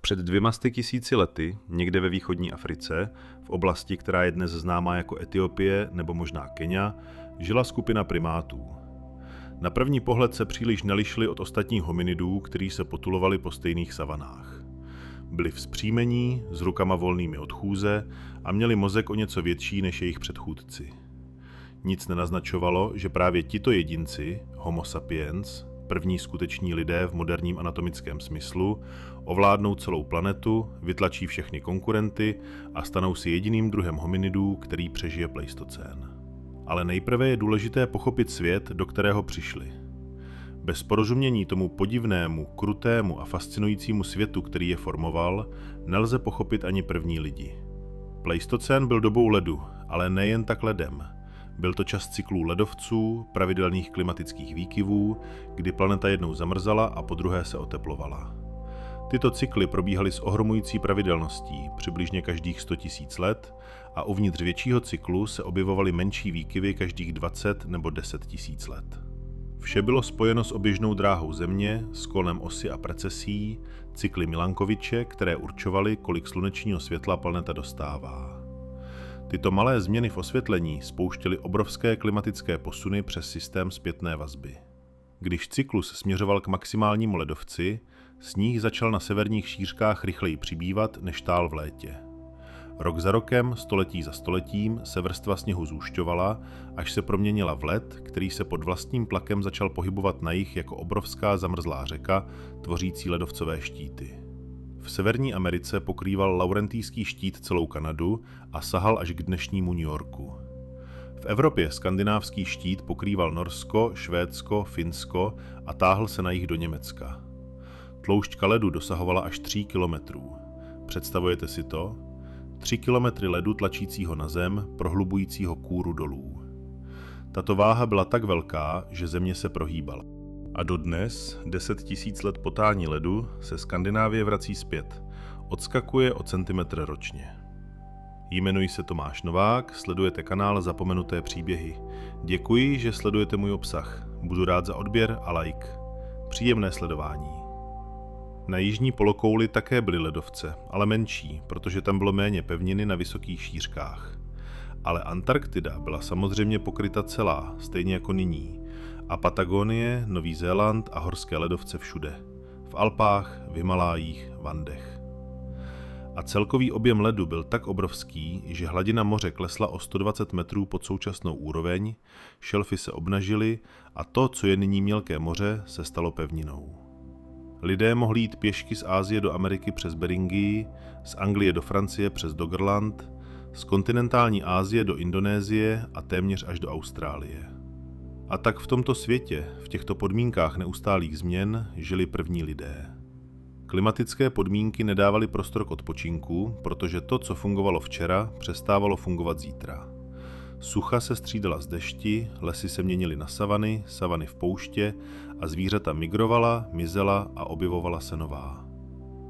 Před 200 000 lety, někde ve východní Africe, v oblasti, která je dnes známá jako Etiopie nebo možná Kenya, žila skupina primátů. Na první pohled se příliš nelišili od ostatních hominidů, kteří se potulovali po stejných savanách. Byli vzpřímení, s rukama volnými od chůze a měli mozek o něco větší než jejich předchůdci. Nic nenaznačovalo, že právě tito jedinci, Homo sapiens, první skuteční lidé v moderním anatomickém smyslu, ovládnou celou planetu, vytlačí všechny konkurenty a stanou si jediným druhem hominidů, který přežije pleistocén. Ale nejprve je důležité pochopit svět, do kterého přišli. Bez porozumění tomu podivnému, krutému a fascinujícímu světu, který je formoval, nelze pochopit ani první lidi. Pleistocén byl dobou ledu, ale nejen tak ledem. Byl to čas cyklů ledovců, pravidelných klimatických výkyvů, kdy planeta jednou zamrzala a podruhé se oteplovala. Tyto cykly probíhaly s ohromující pravidelností, přibližně každých 100 000 let, a uvnitř většího cyklu se objevovaly menší výkyvy každých 20 nebo 10 000 let. Vše bylo spojeno s oběžnou dráhou Země, s kolem osy a precesí, cykly Milankoviče, které určovaly, kolik slunečního světla planeta dostává. Tyto malé změny v osvětlení spouštěly obrovské klimatické posuny přes systém zpětné vazby. Když cyklus směřoval k maximálnímu ledovci, sníh začal na severních šířkách rychleji přibývat, než tál v létě. Rok za rokem, století za stoletím se vrstva sněhu zúšťovala, až se proměnila v led, který se pod vlastním tlakem začal pohybovat na jih jako obrovská zamrzlá řeka, tvořící ledovcové štíty. V Severní Americe pokrýval Laurentijský štít celou Kanadu a sahal až k dnešnímu New Yorku. V Evropě skandinávský štít pokrýval Norsko, Švédsko, Finsko a táhl se na jih do Německa. Tloušťka ledu dosahovala až 3 kilometrů. Představujete si to? 3 kilometry ledu tlačícího na zem, prohlubujícího kůru dolů. Tato váha byla tak velká, že země se prohýbala. A dodnes, 10 000 let po tání ledu, se Skandinávie vrací zpět. Odskakuje o centimetr ročně. Jmenuji se Tomáš Novák, sledujete kanál Zapomenuté příběhy. Děkuji, že sledujete můj obsah. Budu rád za odběr a like. Příjemné sledování. Na jižní polokouli také byly ledovce, ale menší, protože tam bylo méně pevniny na vysokých šířkách. Ale Antarktida byla samozřejmě pokryta celá, stejně jako nyní. A Patagonie, Nový Zéland a horské ledovce všude. V Alpách, v Himalájích, v Andech. A celkový objem ledu byl tak obrovský, že hladina moře klesla o 120 metrů pod současnou úroveň, šelfy se obnažily a to, co je nyní mělké moře, se stalo pevninou. Lidé mohli jít pěšky z Asie do Ameriky přes Beringii, z Anglie do Francie přes Doggerland, z kontinentální Asie do Indonésie a téměř až do Austrálie. A tak v tomto světě, v těchto podmínkách neustálých změn, žili první lidé. Klimatické podmínky nedávaly prostor k odpočinku, protože to, co fungovalo včera, přestávalo fungovat zítra. Sucha se střídala s dešti, lesy se měnily na savany, savany v pouště a zvířata migrovala, mizela a objevovala se nová.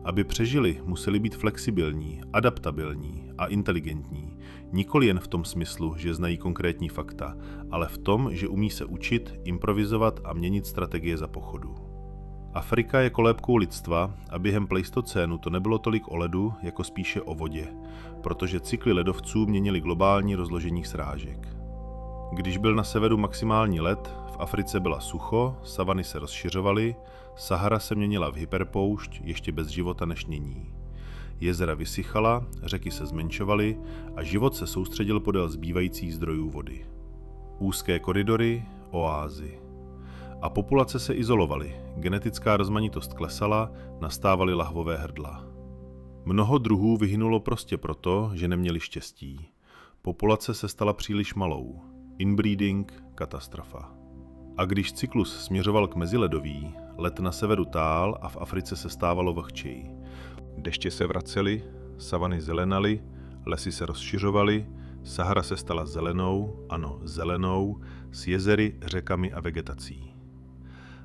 Aby přežili, museli být flexibilní, adaptabilní a inteligentní, nikoli jen v tom smyslu, že znají konkrétní fakta, ale v tom, že umí se učit, improvizovat a měnit strategie za pochodu. Afrika je kolébkou lidstva a během pleistocénu to nebylo tolik o ledu, jako spíše o vodě, protože cykly ledovců měnily globální rozložení srážek. Když byl na severu maximální led, v Africe byla sucho, savany se rozšiřovaly, Sahara se měnila v hyperpoušť, ještě bez života než nyní. Jezera vysychala, řeky se zmenšovaly a život se soustředil podél zbývajících zdrojů vody. Úzké koridory, oázy. A populace se izolovaly, genetická rozmanitost klesala, nastávaly lahvové hrdla. Mnoho druhů vyhynulo prostě proto, že neměli štěstí. Populace se stala příliš malou. Inbreeding, katastrofa. A když cyklus směřoval k meziledoví, led na severu tál a v Africe se stávalo vlhčeji. Deště se vracely, savany zelenaly, lesy se rozšiřovaly, Sahara se stala zelenou, ano, zelenou, s jezery, řekami a vegetací.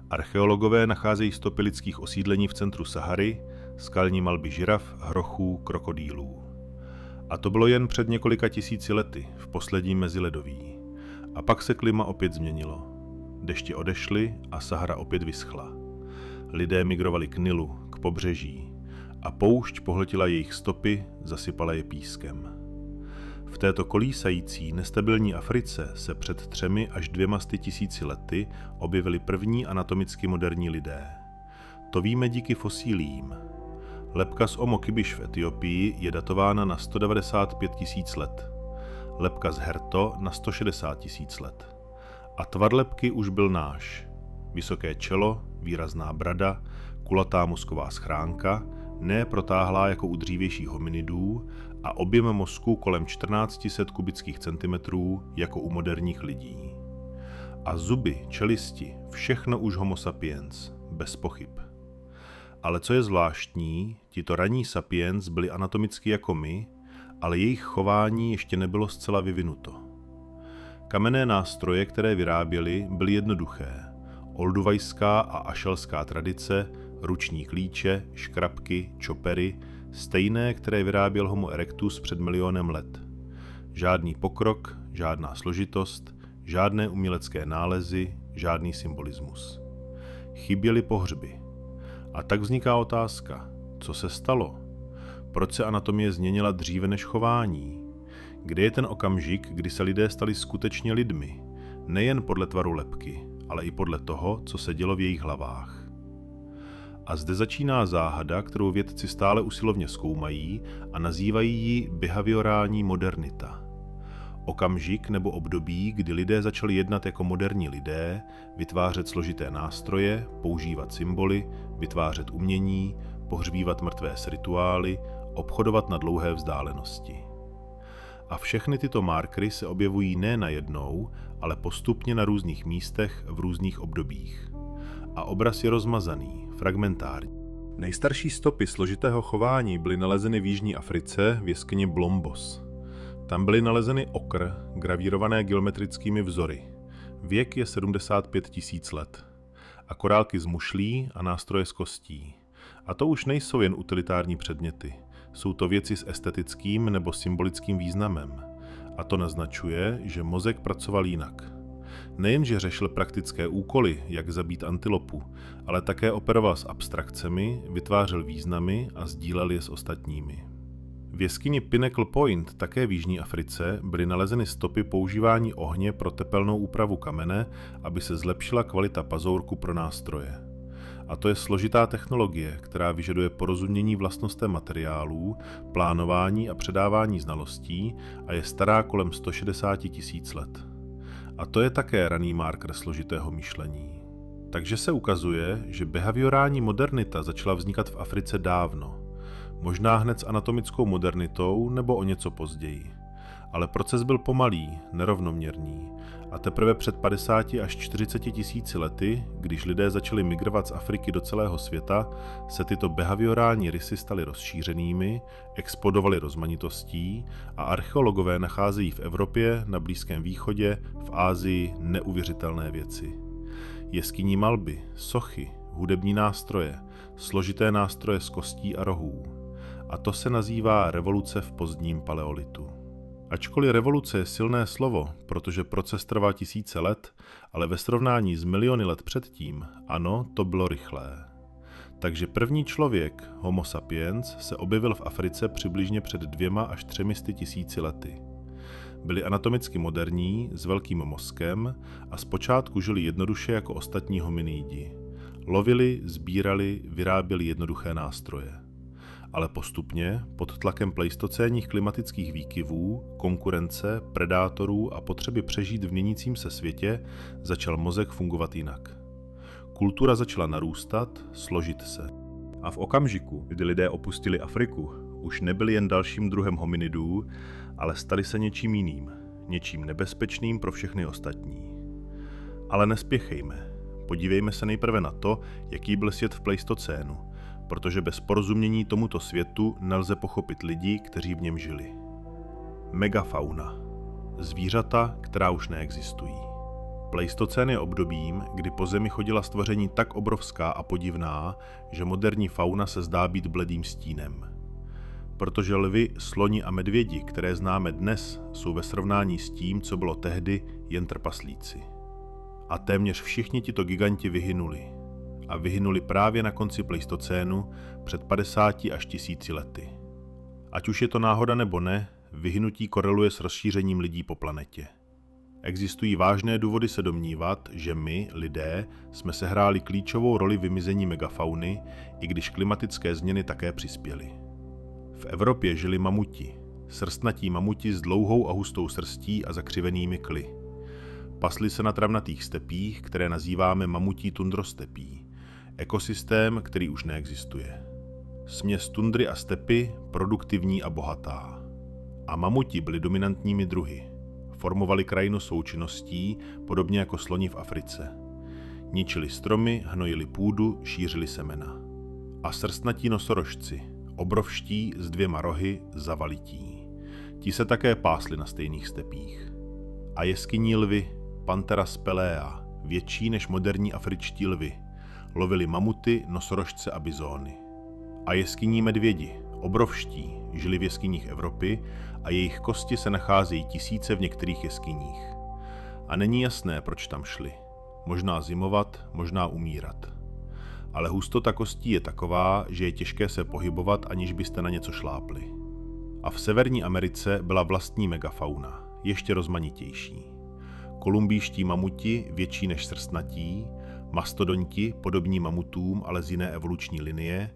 Archeologové nacházejí stopy lidských osídlení v centru Sahary, skalní malby žiraf, hrochů, krokodýlů. A to bylo jen před několika tisíci lety, v posledním meziledoví. A pak se klima opět změnilo. Deště odešly a Sahara opět vyschla. Lidé migrovali k Nilu, k pobřeží. a poušť pohltila jejich stopy, zasypala je pískem. V této kolísající, nestabilní Africe se před 3 až 200 tisíci lety objevili první anatomicky moderní lidé. To víme díky fosíliím. Lebka z Omo Kibiš v Etiopii je datována na 195 tisíc let. Lebka z Herto na 160 tisíc let. A tvar lebky už byl náš. Vysoké čelo, výrazná brada, kulatá mozková schránka, ne protáhlá jako u dřívějších hominidů a objem mozku kolem 1400 kubických centimetrů jako u moderních lidí. A zuby, čelisti, všechno už homo sapiens, bez pochyb. Ale co je zvláštní, tito raní sapiens byli anatomicky jako my, ale jejich chování ještě nebylo zcela vyvinuto. Kamenné nástroje, které vyráběli, byly jednoduché. Olduvajská a ašelská tradice, ruční klíče, škrabky, čopery, stejné, které vyráběl Homo erectus před milionem let. Žádný pokrok, žádná složitost, žádné umělecké nálezy, žádný symbolismus. Chyběly pohřby. A tak vzniká otázka, co se stalo? Proč se anatomie změnila dříve než chování? Kde je ten okamžik, kdy se lidé stali skutečně lidmi? Nejen podle tvaru lebky, ale i podle toho, co se dělo v jejich hlavách. A zde začíná záhada, kterou vědci stále usilovně zkoumají a nazývají ji behaviorální modernita. Okamžik nebo období, kdy lidé začali jednat jako moderní lidé, vytvářet složité nástroje, používat symboly, vytvářet umění, pohřbívat mrtvé s rituály, obchodovat na dlouhé vzdálenosti. A všechny tyto markery se objevují ne najednou, ale postupně na různých místech v různých obdobích. A obraz je rozmazaný, fragmentární. Nejstarší stopy složitého chování byly nalezeny v Jižní Africe v jeskyni Blombos. Tam byly nalezeny okr, gravírované geometrickými vzory. Věk je 75 tisíc let. A korálky z mušlí a nástroje z kostí. A to už nejsou jen utilitární předměty. Jsou to věci s estetickým nebo symbolickým významem. A to naznačuje, že mozek pracoval jinak. Nejenže řešil praktické úkoly, jak zabít antilopu, ale také operoval s abstrakcemi, vytvářel významy a sdílel je s ostatními. V jeskyni Pinnacle Point, také v Jižní Africe, byly nalezeny stopy používání ohně pro tepelnou úpravu kamene, aby se zlepšila kvalita pazourku pro nástroje. A to je složitá technologie, která vyžaduje porozumění vlastnostem materiálů, plánování a předávání znalostí a je stará kolem 160 tisíc let. A to je také raný marker složitého myšlení. Takže se ukazuje, že behaviorální modernita začala vznikat v Africe dávno. Možná hned s anatomickou modernitou nebo o něco později. Ale proces byl pomalý, nerovnoměrný a teprve před 50 až 40 tisíci lety, když lidé začali migrovat z Afriky do celého světa, se tyto behaviorální rysy staly rozšířenými, explodovaly rozmanitostí a archeologové nacházejí v Evropě, na Blízkém východě, v Asii neuvěřitelné věci. Jeskyní malby, sochy, hudební nástroje, složité nástroje z kostí a rohů. A to se nazývá revoluce v pozdním paleolitu. Ačkoliv revoluce je silné slovo, protože proces trvá tisíce let, ale ve srovnání s miliony let předtím, ano, to bylo rychlé. Takže první člověk, Homo sapiens, se objevil v Africe přibližně před 2 až 300 tisíci lety. Byli anatomicky moderní, s velkým mozkem a zpočátku žili jednoduše jako ostatní hominidi. Lovili, sbírali, vyráběli jednoduché nástroje. Ale postupně, pod tlakem pleistocénních klimatických výkyvů, konkurence, predátorů a potřeby přežít v měnícím se světě, začal mozek fungovat jinak. Kultura začala narůstat, složit se. A v okamžiku, kdy lidé opustili Afriku, už nebyli jen dalším druhem hominidů, ale stali se něčím jiným, něčím nebezpečným pro všechny ostatní. Ale nespěchejme. Podívejme se nejprve na to, jaký byl svět v pleistocénu, protože bez porozumění tomuto světu nelze pochopit lidi, kteří v něm žili. Megafauna. Zvířata, která už neexistují. Pleistocén je obdobím, kdy po zemi chodila stvoření tak obrovská a podivná, že moderní fauna se zdá být bledým stínem. Protože lvi, sloni a medvědi, které známe dnes, jsou ve srovnání s tím, co bylo tehdy, jen trpaslíci. A téměř všichni tito giganti vyhynuli. a vyhynuli právě na konci pleistocénu před 50 až 1000 lety. Ať už je to náhoda nebo ne, vyhynutí koreluje s rozšířením lidí po planetě. Existují vážné důvody se domnívat, že my, lidé, jsme sehráli klíčovou roli vymizení megafauny, i když klimatické změny také přispěly. V Evropě žili mamuti, srstnatí mamuti s dlouhou a hustou srstí a zakřivenými kly. Pasli se na travnatých stepích, které nazýváme mamutí tundrostepí, ekosystém, který už neexistuje. Směs tundry a stepy, produktivní a bohatá. A mamuti byli dominantními druhy. Formovali krajinu součinností, podobně jako sloni v Africe. Ničili stromy, hnojili půdu, šířili semena. A srstnatí nosorožci, obrovští s 2 rohy, zavalití. Ti se také pásli na stejných stepích. A jeskyní lvy, Panthera spelea, větší než moderní afričtí lvy, lovili mamuty, nosorožce a bizóny. A jeskyní medvědi, obrovští, žili v jeskyních Evropy a jejich kosti se nacházejí tisíce v některých jeskyních. A není jasné, proč tam šli. Možná zimovat, možná umírat. Ale hustota kostí je taková, že je těžké se pohybovat, aniž byste na něco šlápli. A v Severní Americe byla vlastní megafauna, ještě rozmanitější. Kolumbijští mamuti, větší než srstnatí, mastodonti, podobní mamutům, ale z jiné evoluční linie,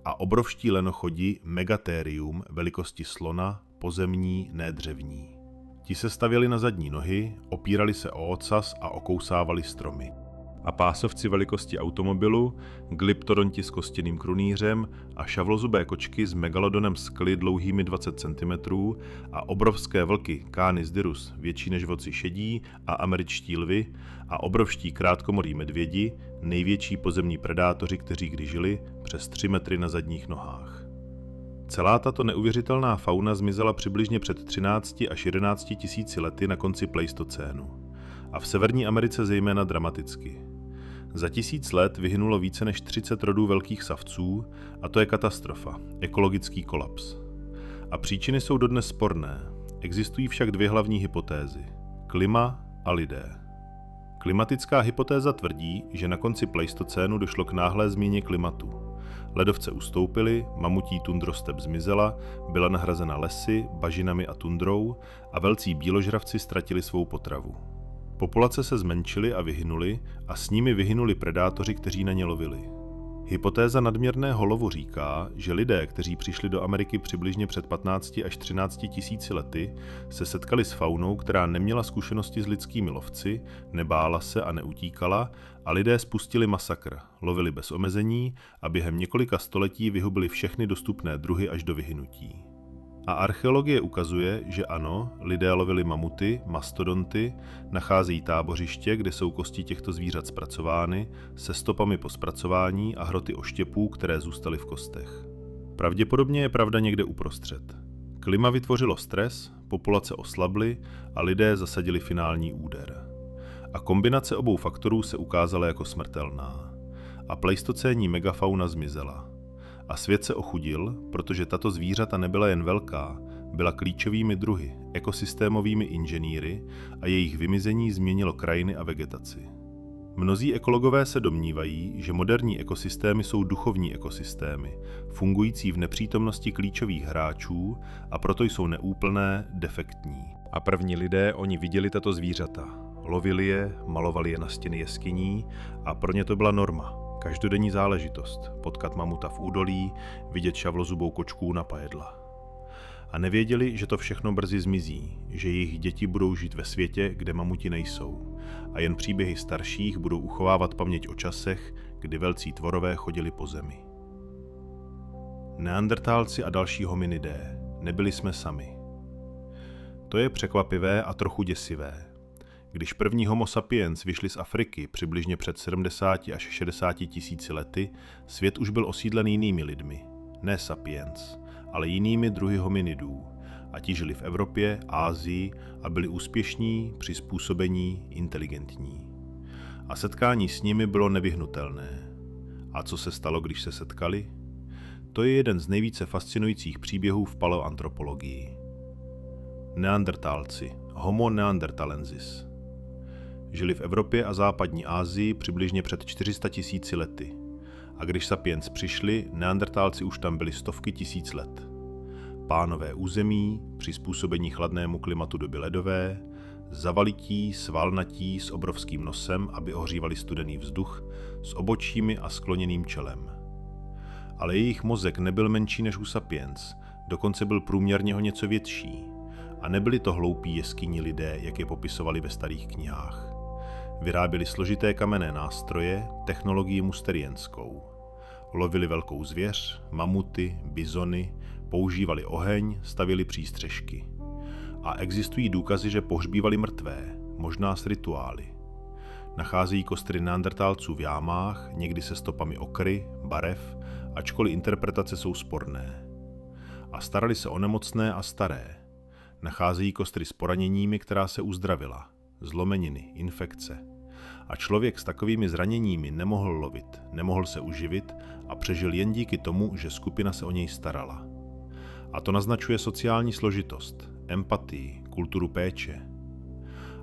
a obrovští lenochodi Megatherium velikosti slona, pozemní, ne dřevní. Ti se stavěli na zadní nohy, opírali se o ocas a okousávali stromy. A pásovci velikosti automobilu, glyptodonti s kostěným krunýřem a šavlozubé kočky s megalodonem skly dlouhými 20 cm a obrovské vlky Canis dirus, větší než voci šedí, a američtí lvy a obrovští krátkomorý medvědi, největší pozemní predátoři, kteří kdy žili, přes 3 metry na zadních nohách. Celá tato neuvěřitelná fauna zmizela přibližně před 13 až 11 tisíci lety na konci pleistocénu. A v Severní Americe zejména dramaticky. Za 1000 let vyhynulo více než 30 rodů velkých savců a to je katastrofa, ekologický kolaps. A příčiny jsou dodnes sporné. Existují však 2 hlavní hypotézy. Klima a lidé. Klimatická hypotéza tvrdí, že na konci pleistocénu došlo k náhlé změně klimatu. Ledovce ustoupily, mamutí tundrostep zmizela, byla nahrazena lesy, bažinami a tundrou a velcí bíložravci ztratili svou potravu. Populace se zmenšily a vyhynuly a s nimi vyhynuli predátoři, kteří na ně lovili. Hypotéza nadměrného lovu říká, že lidé, kteří přišli do Ameriky přibližně před 15 až 13 tisíci lety, se setkali s faunou, která neměla zkušenosti s lidskými lovci, nebála se a neutíkala a lidé spustili masakr, lovili bez omezení a během několika století vyhubili všechny dostupné druhy až do vyhynutí. A archeologie ukazuje, že ano, lidé lovili mamuty, mastodonty, nacházejí tábořiště, kde jsou kosti těchto zvířat zpracovány, se stopami po zpracování a hroty oštěpů, které zůstaly v kostech. Pravděpodobně je pravda někde uprostřed. Klima vytvořilo stres, populace oslably a lidé zasadili finální úder. A kombinace obou faktorů se ukázala jako smrtelná. A pleistocénní megafauna zmizela. A svět se ochudil, protože tato zvířata nebyla jen velká, byla klíčovými druhy, ekosystémovými inženýry a jejich vymizení změnilo krajiny a vegetaci. Mnozí ekologové se domnívají, že moderní ekosystémy jsou duchovní ekosystémy, fungující v nepřítomnosti klíčových hráčů a proto jsou neúplné, defektní. A první lidé oni viděli tato zvířata, lovili je, malovali je na stěny jeskyní a pro ně to byla norma. Každodenní záležitost, potkat mamuta v údolí, vidět šavlozubou kočku na pajedla. A nevěděli, že to všechno brzy zmizí, že jejich děti budou žít ve světě, kde mamuti nejsou. A jen příběhy starších budou uchovávat paměť o časech, kdy velcí tvorové chodili po zemi. Neandertálci a další hominidé, nebyli jsme sami. To je překvapivé a trochu děsivé. Když první homo sapiens vyšli z Afriky přibližně před 70 až 60 tisíci lety, svět už byl osídlen jinými lidmi, ne sapiens, ale jinými druhy hominidů, a ti žili v Evropě, Asii a byli úspěšní, přizpůsobení, inteligentní. A setkání s nimi bylo nevyhnutelné. A co se stalo, když se setkali? To je jeden z nejvíce fascinujících příběhů v paleoantropologii. Neandertálci, Homo neanderthalensis. Žili v Evropě a západní Asii přibližně před 400 tisíci lety. a když sapiens přišli, neandertálci už tam byli stovky tisíc let. Pánové území, přizpůsobení chladnému klimatu doby ledové, zavalití, svalnatí s obrovským nosem, aby ohřívali studený vzduch, s obočími a skloněným čelem. Ale jejich mozek nebyl menší než u sapiens, dokonce byl průměrně o něco větší. A nebyli to hloupí jeskynní lidé, jak je popisovali ve starých knihách. Vyráběli složité kamenné nástroje, technologii musterienskou. Lovili velkou zvěř, mamuty, bizony, používali oheň, stavili přístřešky. A existují důkazy, že pohřbívali mrtvé, možná s rituály. Nacházejí kostry neandertálců v jámách, někdy se stopami okry, barev, ačkoliv interpretace jsou sporné. A starali se o nemocné a staré. Nacházejí kostry s poraněními, která se uzdravila, zlomeniny, infekce. A člověk s takovými zraněními nemohl lovit, nemohl se uživit a přežil jen díky tomu, že skupina se o něj starala. A to naznačuje sociální složitost, empatii, kulturu péče.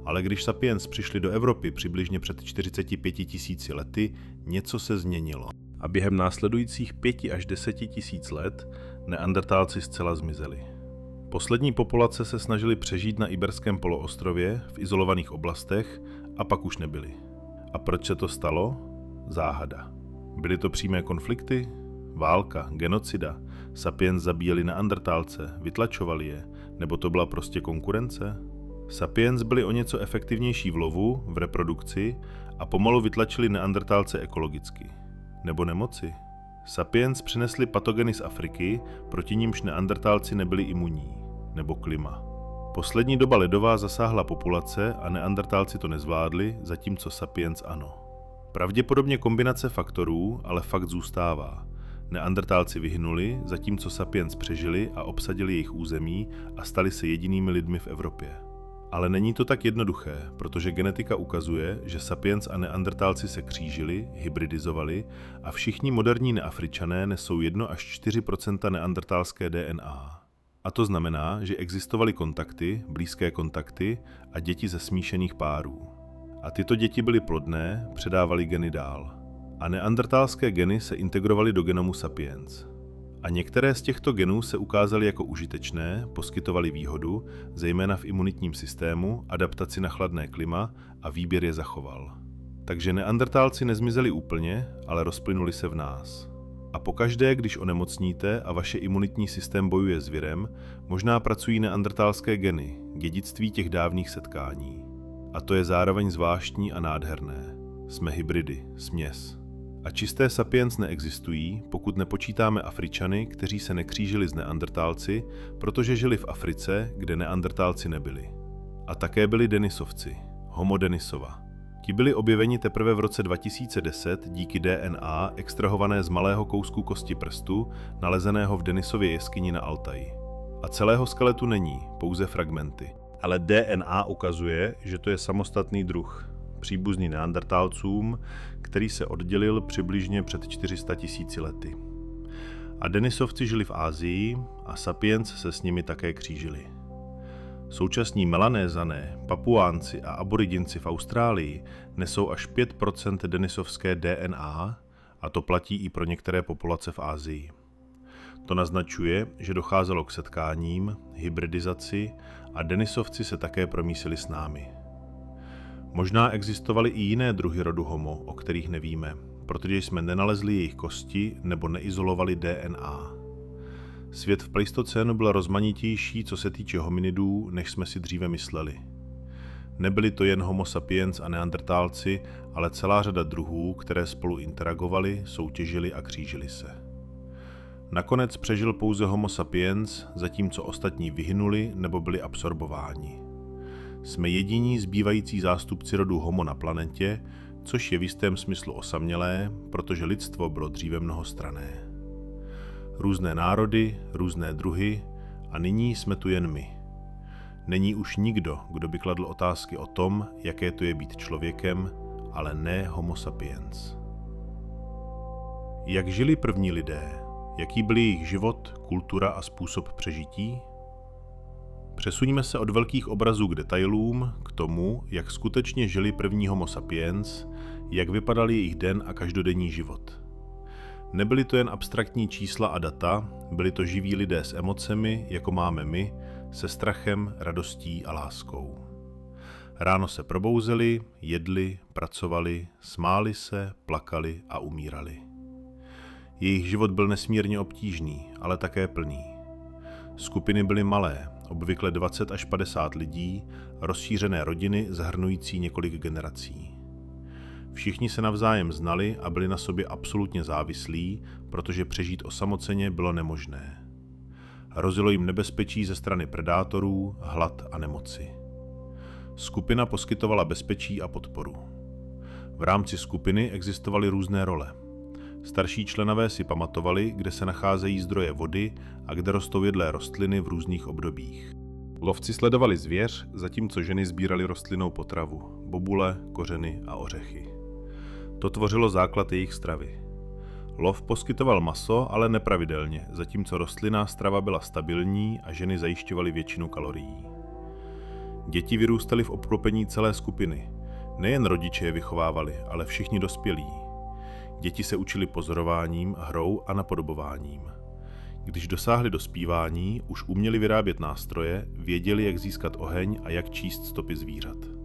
Ale když sapiens přišli do Evropy přibližně před 45 tisíci lety, něco se změnilo. A během následujících 5 až 10 tisíc let neandertálci zcela zmizeli. Poslední populace se snažili přežít na Iberském poloostrově v izolovaných oblastech a pak už nebyli. A proč se to stalo? Záhada. Byly to přímé konflikty? Válka, genocida, sapiens zabíjeli neandertálce, vytlačovali je, nebo to byla prostě konkurence? Sapiens byli o něco efektivnější v lovu, v reprodukci a pomalu vytlačili neandertálce ekologicky. Nebo nemoci? Sapiens přinesli patogeny z Afriky, proti nimž neandertálci nebyli imunní. Nebo klima. Poslední doba ledová zasáhla populace a neandertálci to nezvládli, zatímco sapiens ano. Pravděpodobně kombinace faktorů, ale fakt zůstává. Neandertálci vyhynuli, zatímco sapiens přežili a obsadili jejich území a stali se jedinými lidmi v Evropě. Ale není to tak jednoduché, protože genetika ukazuje, že sapiens a neandertálci se křížili, hybridizovali a všichni moderní neafričané nesou 1 až 4 % neandertálské DNA. A to znamená, že existovaly kontakty, blízké kontakty a děti ze smíšených párů. A tyto děti byly plodné, předávaly geny dál. A neandertálské geny se integrovaly do genomu sapiens. A některé z těchto genů se ukázaly jako užitečné, poskytovaly výhodu, zejména v imunitním systému, adaptaci na chladné klima a výběr je zachoval. Takže neandertálci nezmizeli úplně, ale rozplynuli se v nás. A pokaždé, když onemocníte a vaše imunitní systém bojuje s virem, možná pracují neandertálské geny, dědictví těch dávných setkání. A to je zároveň zvláštní a nádherné. Jsme hybridy, směs. A čisté sapiens neexistují, pokud nepočítáme Afričany, kteří se nekřížili s neandertálci, protože žili v Africe, kde neandertálci nebyli. A také byli denisovci, Homo denisova. Ti byli objeveni teprve v roce 2010 díky DNA extrahované z malého kousku kosti prstu, nalezeného v Denisově jeskyni na Altaji. A celého skeletu není, pouze fragmenty. Ale DNA ukazuje, že to je samostatný druh, příbuzný neandertálcům, který se oddělil přibližně před 400 tisíci lety. A denisovci žili v Asii a sapiens se s nimi také křížili. Současní Melanézané, Papuánci a Aboriginci v Austrálii nesou až 5% denisovské DNA a to platí i pro některé populace v Asii. To naznačuje, že docházelo k setkáním, hybridizaci a denisovci se také promísili s námi. Možná existovaly i jiné druhy rodu Homo, o kterých nevíme, protože jsme nenalezli jejich kosti nebo neizolovali DNA. Svět v pleistocénu byl rozmanitější, co se týče hominidů, než jsme si dříve mysleli. Nebyli to jen Homo sapiens a neandertálci, ale celá řada druhů, které spolu interagovaly, soutěžili a křížili se. Nakonec přežil pouze Homo sapiens, zatímco ostatní vyhynuli nebo byli absorbováni. Jsme jediní zbývající zástupci rodu Homo na planetě, což je v jistém smyslu osamělé, protože lidstvo bylo dříve mnohostranné. Různé národy, různé druhy a nyní jsme tu jen my. Není už nikdo, kdo by kladl otázky o tom, jaké to je být člověkem, ale ne Homo sapiens. Jak žili první lidé? Jaký byl jejich život, kultura a způsob přežití? Přesuňme se od velkých obrazů k detailům, k tomu, jak skutečně žili první Homo sapiens, jak vypadal jejich den a každodenní život. Nebyly to jen abstraktní čísla a data, byli to živí lidé s emocemi, jako máme my, se strachem, radostí a láskou. Ráno se probouzeli, jedli, pracovali, smáli se, plakali a umírali. Jejich život byl nesmírně obtížný, ale také plný. Skupiny byly malé, obvykle 20 až 50 lidí, rozšířené rodiny zahrnující několik generací. Všichni se navzájem znali a byli na sobě absolutně závislí, protože přežít osamoceně bylo nemožné. Hrozilo jim nebezpečí ze strany predátorů, hlad a nemoci. Skupina poskytovala bezpečí a podporu. V rámci skupiny existovaly různé role. Starší členové si pamatovali, kde se nacházejí zdroje vody a kde rostou jedlé rostliny v různých obdobích. Lovci sledovali zvěř, zatímco ženy sbírali rostlinnou potravu, bobule, kořeny a ořechy. To tvořilo základ jejich stravy. Lov poskytoval maso, ale nepravidelně, zatímco rostlinná strava byla stabilní a ženy zajišťovaly většinu kalorií. Děti vyrůstaly v obklopení celé skupiny. Nejen rodiče je vychovávali, ale všichni dospělí. Děti se učili pozorováním, hrou a napodobováním. Když dosáhli dospívání, už uměli vyrábět nástroje, věděli, jak získat oheň a jak číst stopy zvířat.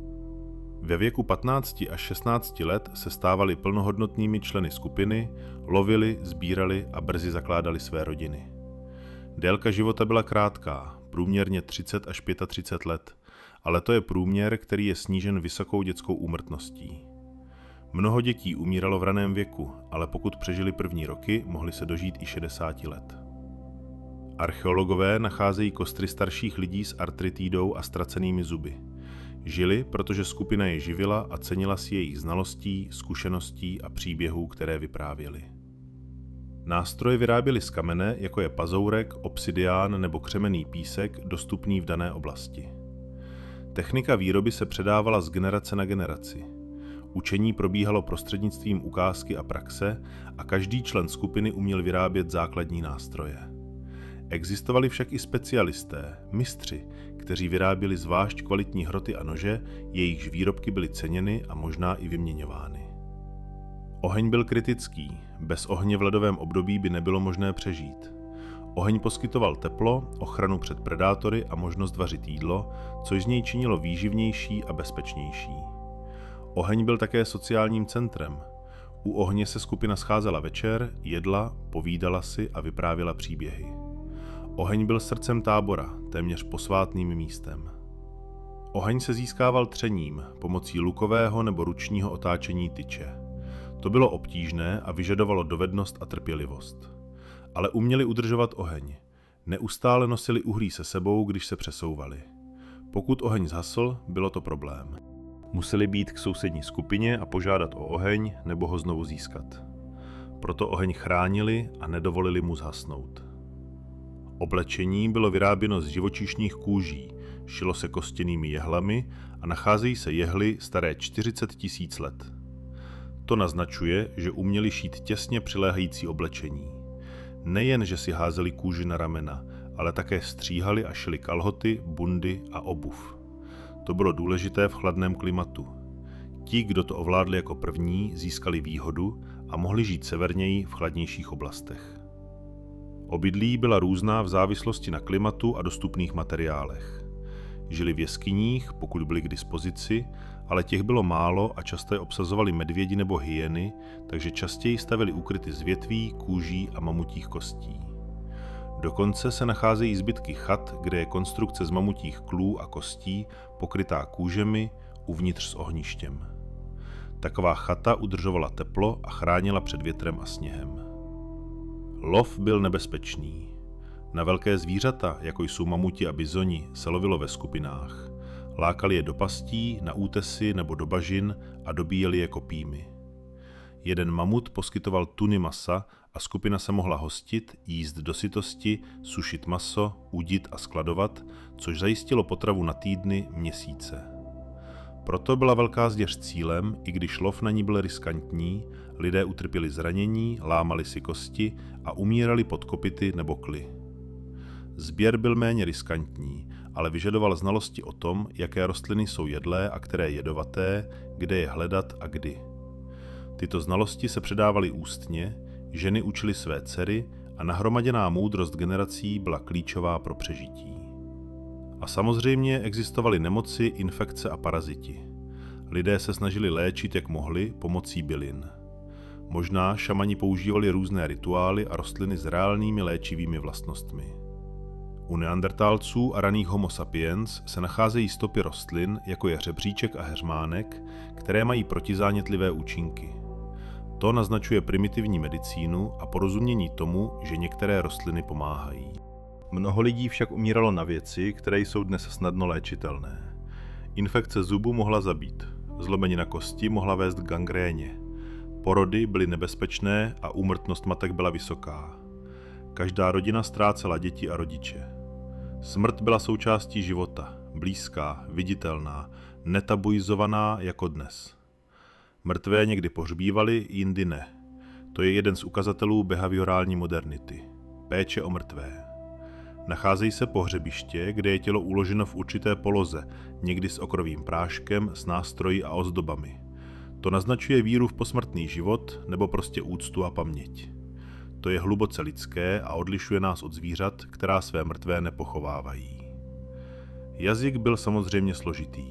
Ve věku 15 až 16 let se stávali plnohodnotnými členy skupiny, lovili, sbírali a brzy zakládali své rodiny. Délka života byla krátká, průměrně 30 až 35 let, ale to je průměr, který je snížen vysokou dětskou úmrtností. Mnoho dětí umíralo v raném věku, ale pokud přežili první roky, mohli se dožít i 60 let. Archeologové nacházejí kostry starších lidí s artritídou a ztracenými zuby. Žili, protože skupina je živila a cenila si jejich znalostí, zkušeností a příběhů, které vyprávěli. Nástroje vyráběli z kamene, jako je pazourek, obsidián nebo křemenný písek, dostupný v dané oblasti. Technika výroby se předávala z generace na generaci. Učení probíhalo prostřednictvím ukázky a praxe a každý člen skupiny uměl vyrábět základní nástroje. Existovali však i specialisté, mistři, kteří vyráběli zvlášť kvalitní hroty a nože, jejichž výrobky byly ceněny a možná i vyměňovány. Oheň byl kritický, bez ohně v ledovém období by nebylo možné přežít. Oheň poskytoval teplo, ochranu před predátory a možnost vařit jídlo, což z něj činilo výživnější a bezpečnější. Oheň byl také sociálním centrem. U ohně se skupina scházela večer, jedla, povídala si a vyprávěla příběhy. Oheň byl srdcem tábora, téměř posvátným místem. Oheň se získával třením, pomocí lukového nebo ručního otáčení tyče. To bylo obtížné a vyžadovalo dovednost a trpělivost. Ale uměli udržovat oheň. Neustále nosili uhlí se sebou, když se přesouvali. Pokud oheň zhasl, bylo to problém. Museli být k sousední skupině a požádat o oheň nebo ho znovu získat. Proto oheň chránili a nedovolili mu zhasnout. Oblečení bylo vyráběno z živočišných kůží, šilo se kostěnými jehlami a nacházejí se jehly staré 40 000 let. To naznačuje, že uměli šít těsně přiléhající oblečení. Nejen, že si házeli kůži na ramena, ale také stříhali a šili kalhoty, bundy a obuv. To bylo důležité v chladném klimatu. Ti, kdo to ovládli jako první, získali výhodu a mohli žít severněji v chladnějších oblastech. Obydlí byla různá v závislosti na klimatu a dostupných materiálech. Žili v jeskyních, pokud byly k dispozici, ale těch bylo málo a často je obsazovali medvědi nebo hyeny, takže častěji stavili úkryty z větví, kůží a mamutích kostí. Dokonce se nacházejí zbytky chat, kde je konstrukce z mamutích klů a kostí pokrytá kůžemi uvnitř s ohništěm. Taková chata udržovala teplo a chránila před větrem a sněhem. Lov byl nebezpečný. Na velké zvířata, jako jsou mamuti a bizoni, se lovilo ve skupinách. Lákali je do pastí, na útesy nebo do bažin a dobíjeli je kopími. Jeden mamut poskytoval tuny masa a skupina se mohla hostit, jíst do sytosti, sušit maso, udit a skladovat, což zajistilo potravu na týdny, měsíce. Proto byla velká zvěř cílem, i když lov na ní byl riskantní, lidé utrpěli zranění, lámali si kosti a umírali pod kopyty nebo kly. Sběr byl méně riskantní, ale vyžadoval znalosti o tom, jaké rostliny jsou jedlé a které jedovaté, kde je hledat a kdy. Tyto znalosti se předávaly ústně, ženy učily své dcery a nahromaděná moudrost generací byla klíčová pro přežití. A samozřejmě existovaly nemoci, infekce a paraziti. Lidé se snažili léčit jak mohli pomocí bylin. Možná šamani používali různé rituály a rostliny s reálnými léčivými vlastnostmi. U neandertálců a raných homo sapiens se nacházejí stopy rostlin, jako je hřebříček a heřmánek, které mají protizánětlivé účinky. To naznačuje primitivní medicínu a porozumění tomu, že některé rostliny pomáhají. Mnoho lidí však umíralo na věci, které jsou dnes snadno léčitelné. Infekce zubu mohla zabít, zlomenina kosti mohla vést k gangréně. Porody byly nebezpečné a úmrtnost matek byla vysoká. Každá rodina ztrácela děti a rodiče. Smrt byla součástí života, blízká, viditelná, netabuizovaná jako dnes. Mrtvé někdy pohřbívali, jindy ne. To je jeden z ukazatelů behaviorální modernity. Péče o mrtvé. Nacházejí se pohřebiště, kde je tělo uloženo v určité poloze, někdy s okrovým práškem, s nástroji a ozdobami. To naznačuje víru v posmrtný život nebo prostě úctu a paměť. To je hluboce lidské a odlišuje nás od zvířat, která své mrtvé nepochovávají. Jazyk byl samozřejmě složitý.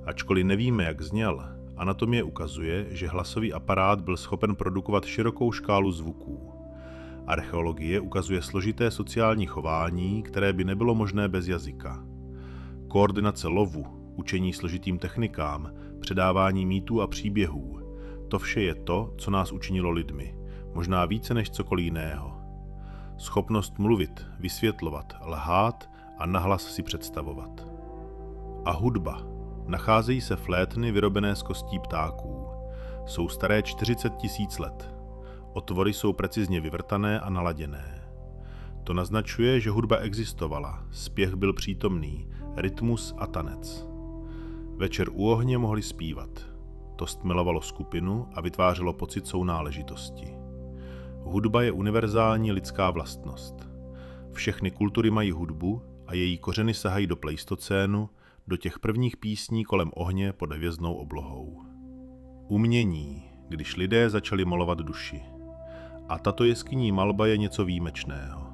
Ačkoliv nevíme, jak zněl, anatomie ukazuje, že hlasový aparát byl schopen produkovat širokou škálu zvuků. Archeologie ukazuje složité sociální chování, které by nebylo možné bez jazyka. Koordinace lovu, učení složitým technikám, předávání mýtů a příběhů. To vše je to, co nás učinilo lidmi, možná více než cokoliv jiného. Schopnost mluvit, vysvětlovat, lhát a nahlas si představovat. A hudba. Nacházejí se flétny vyrobené z kostí ptáků. Jsou staré 40 000 let. Otvory jsou precizně vyvrtané a naladěné. To naznačuje, že hudba existovala, zpěv byl přítomný, rytmus a tanec. Večer u ohně mohli zpívat. To stmelovalo skupinu a vytvářelo pocit sounáležitosti. Hudba je univerzální lidská vlastnost. Všechny kultury mají hudbu a její kořeny sahají do pleistocénu, do těch prvních písní kolem ohně pod hvězdnou oblohou. Umění, když lidé začali malovat duši. A tato jeskyní malba je něco výjimečného.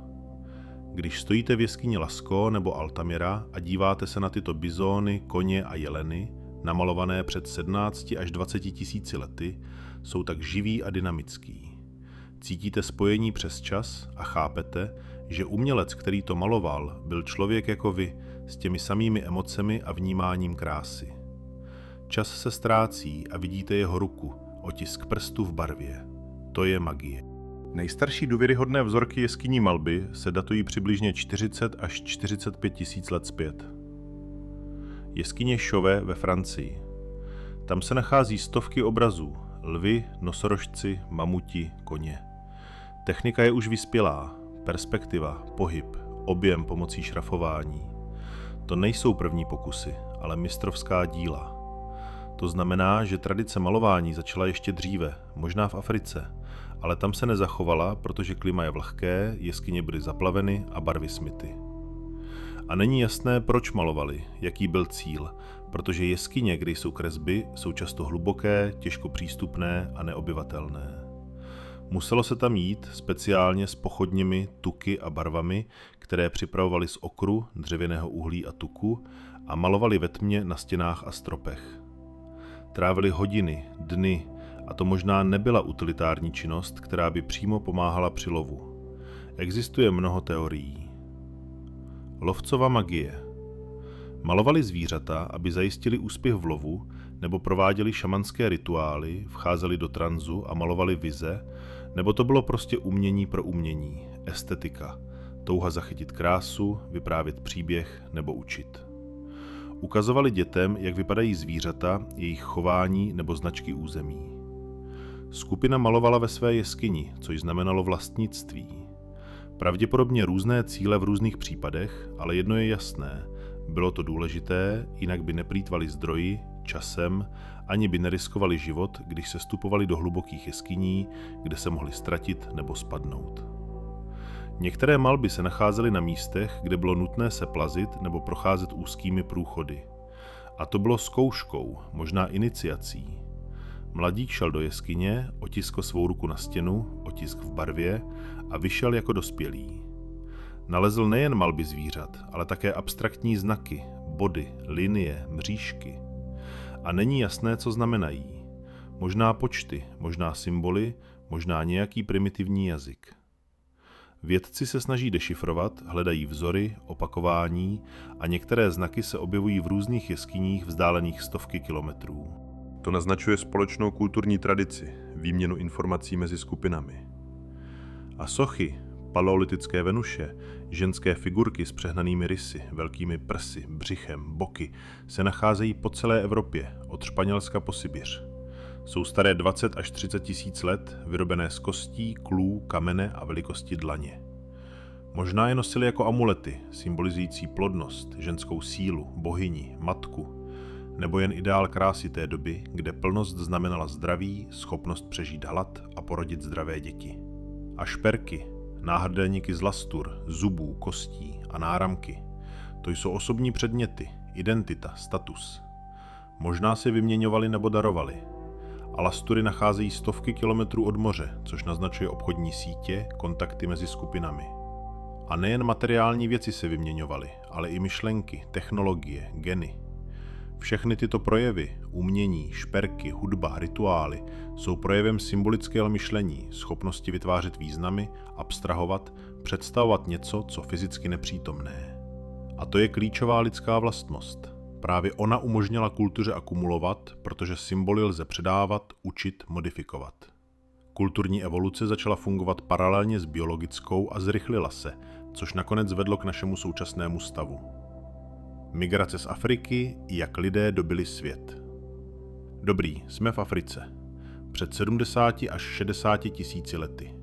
Když stojíte v jeskyni Lascaux nebo Altamira a díváte se na tyto bizóny, koně a jeleny, namalované před 17 až 20 tisíci lety, jsou tak živí a dynamický. Cítíte spojení přes čas a chápete, že umělec, který to maloval, byl člověk jako vy, s těmi samými emocemi a vnímáním krásy. Čas se ztrácí a vidíte jeho ruku, otisk prstu v barvě. To je magie. Nejstarší důvěryhodné vzorky jeskyní malby se datují přibližně 40 až 45 tisíc let zpět. Jeskyně Chauvet ve Francii. Tam se nachází stovky obrazů, lvy, nosorožci, mamuti, koně. Technika je už vyspělá, perspektiva, pohyb, objem pomocí šrafování. To nejsou první pokusy, ale mistrovská díla. To znamená, že tradice malování začala ještě dříve, možná v Africe, ale tam se nezachovala, protože klima je vlhké, jeskyně byly zaplaveny a barvy smyty. A není jasné, proč malovali, jaký byl cíl, protože jeskyně, kde jsou kresby, jsou často hluboké, těžko přístupné a neobyvatelné. Muselo se tam jít speciálně s pochodněmi, tuky a barvami, které připravovali z okru, dřevěného uhlí a tuku a malovali ve tmě na stěnách a stropech. Trávili hodiny, dny a to možná nebyla utilitární činnost, která by přímo pomáhala při lovu. Existuje mnoho teorií. Lovcova magie. Malovali zvířata, aby zajistili úspěch v lovu, nebo prováděli šamanské rituály, vcházeli do tranzu a malovali vize, nebo to bylo prostě umění pro umění, estetika, touha zachytit krásu, vyprávět příběh nebo učit. Ukazovali dětem, jak vypadají zvířata, jejich chování nebo značky území. Skupina malovala ve své jeskyni, což znamenalo vlastnictví. Pravděpodobně různé cíle v různých případech, ale jedno je jasné, bylo to důležité, jinak by neplýtvali zdroji, časem, ani by neriskovali život, když se vstupovali do hlubokých jeskyní, kde se mohli ztratit nebo spadnout. Některé malby se nacházely na místech, kde bylo nutné se plazit nebo procházet úzkými průchody. A to bylo zkouškou, možná iniciací. Mladík šel do jeskyně, otiskl svou ruku na stěnu, otisk v barvě a vyšel jako dospělý. Nalezl nejen malby zvířat, ale také abstraktní znaky, body, linie, mřížky. A není jasné, co znamenají. Možná počty, možná symboly, možná nějaký primitivní jazyk. Vědci se snaží dešifrovat, hledají vzory, opakování a některé znaky se objevují v různých jeskyních vzdálených stovky kilometrů. To naznačuje společnou kulturní tradici, výměnu informací mezi skupinami. A sochy, paleolitické Venuše, ženské figurky s přehnanými rysy, velkými prsy, břichem, boky se nacházejí po celé Evropě, od Španělska po Sibiř. Jsou staré 20 až 30 tisíc let, vyrobené z kostí, klů, kamene a velikosti dlaně. Možná je nosili jako amulety, symbolizující plodnost, ženskou sílu, bohyni, matku, nebo jen ideál krásy té doby, kde plnost znamenala zdraví, schopnost přežít hlad a porodit zdravé děti. A šperky, náhrdelníky z lastur, zubů, kostí a náramky, to jsou osobní předměty, identita, status. Možná se vyměňovali nebo darovali. A lastury nacházejí stovky kilometrů od moře, což naznačuje obchodní sítě, kontakty mezi skupinami. A nejen materiální věci se vyměňovaly, ale i myšlenky, technologie, geny. Všechny tyto projevy, umění, šperky, hudba, rituály, jsou projevem symbolického myšlení, schopnosti vytvářet významy, abstrahovat, představovat něco, co fyzicky nepřítomné. A to je klíčová lidská vlastnost. Právě ona umožnila kultuře akumulovat, protože symboly lze předávat, učit, modifikovat. Kulturní evoluce začala fungovat paralelně s biologickou a zrychlila se, což nakonec vedlo k našemu současnému stavu. Migrace z Afriky, jak lidé dobyli svět. Dobrý, jsme v Africe. Před 70 až 60 tisíci lety.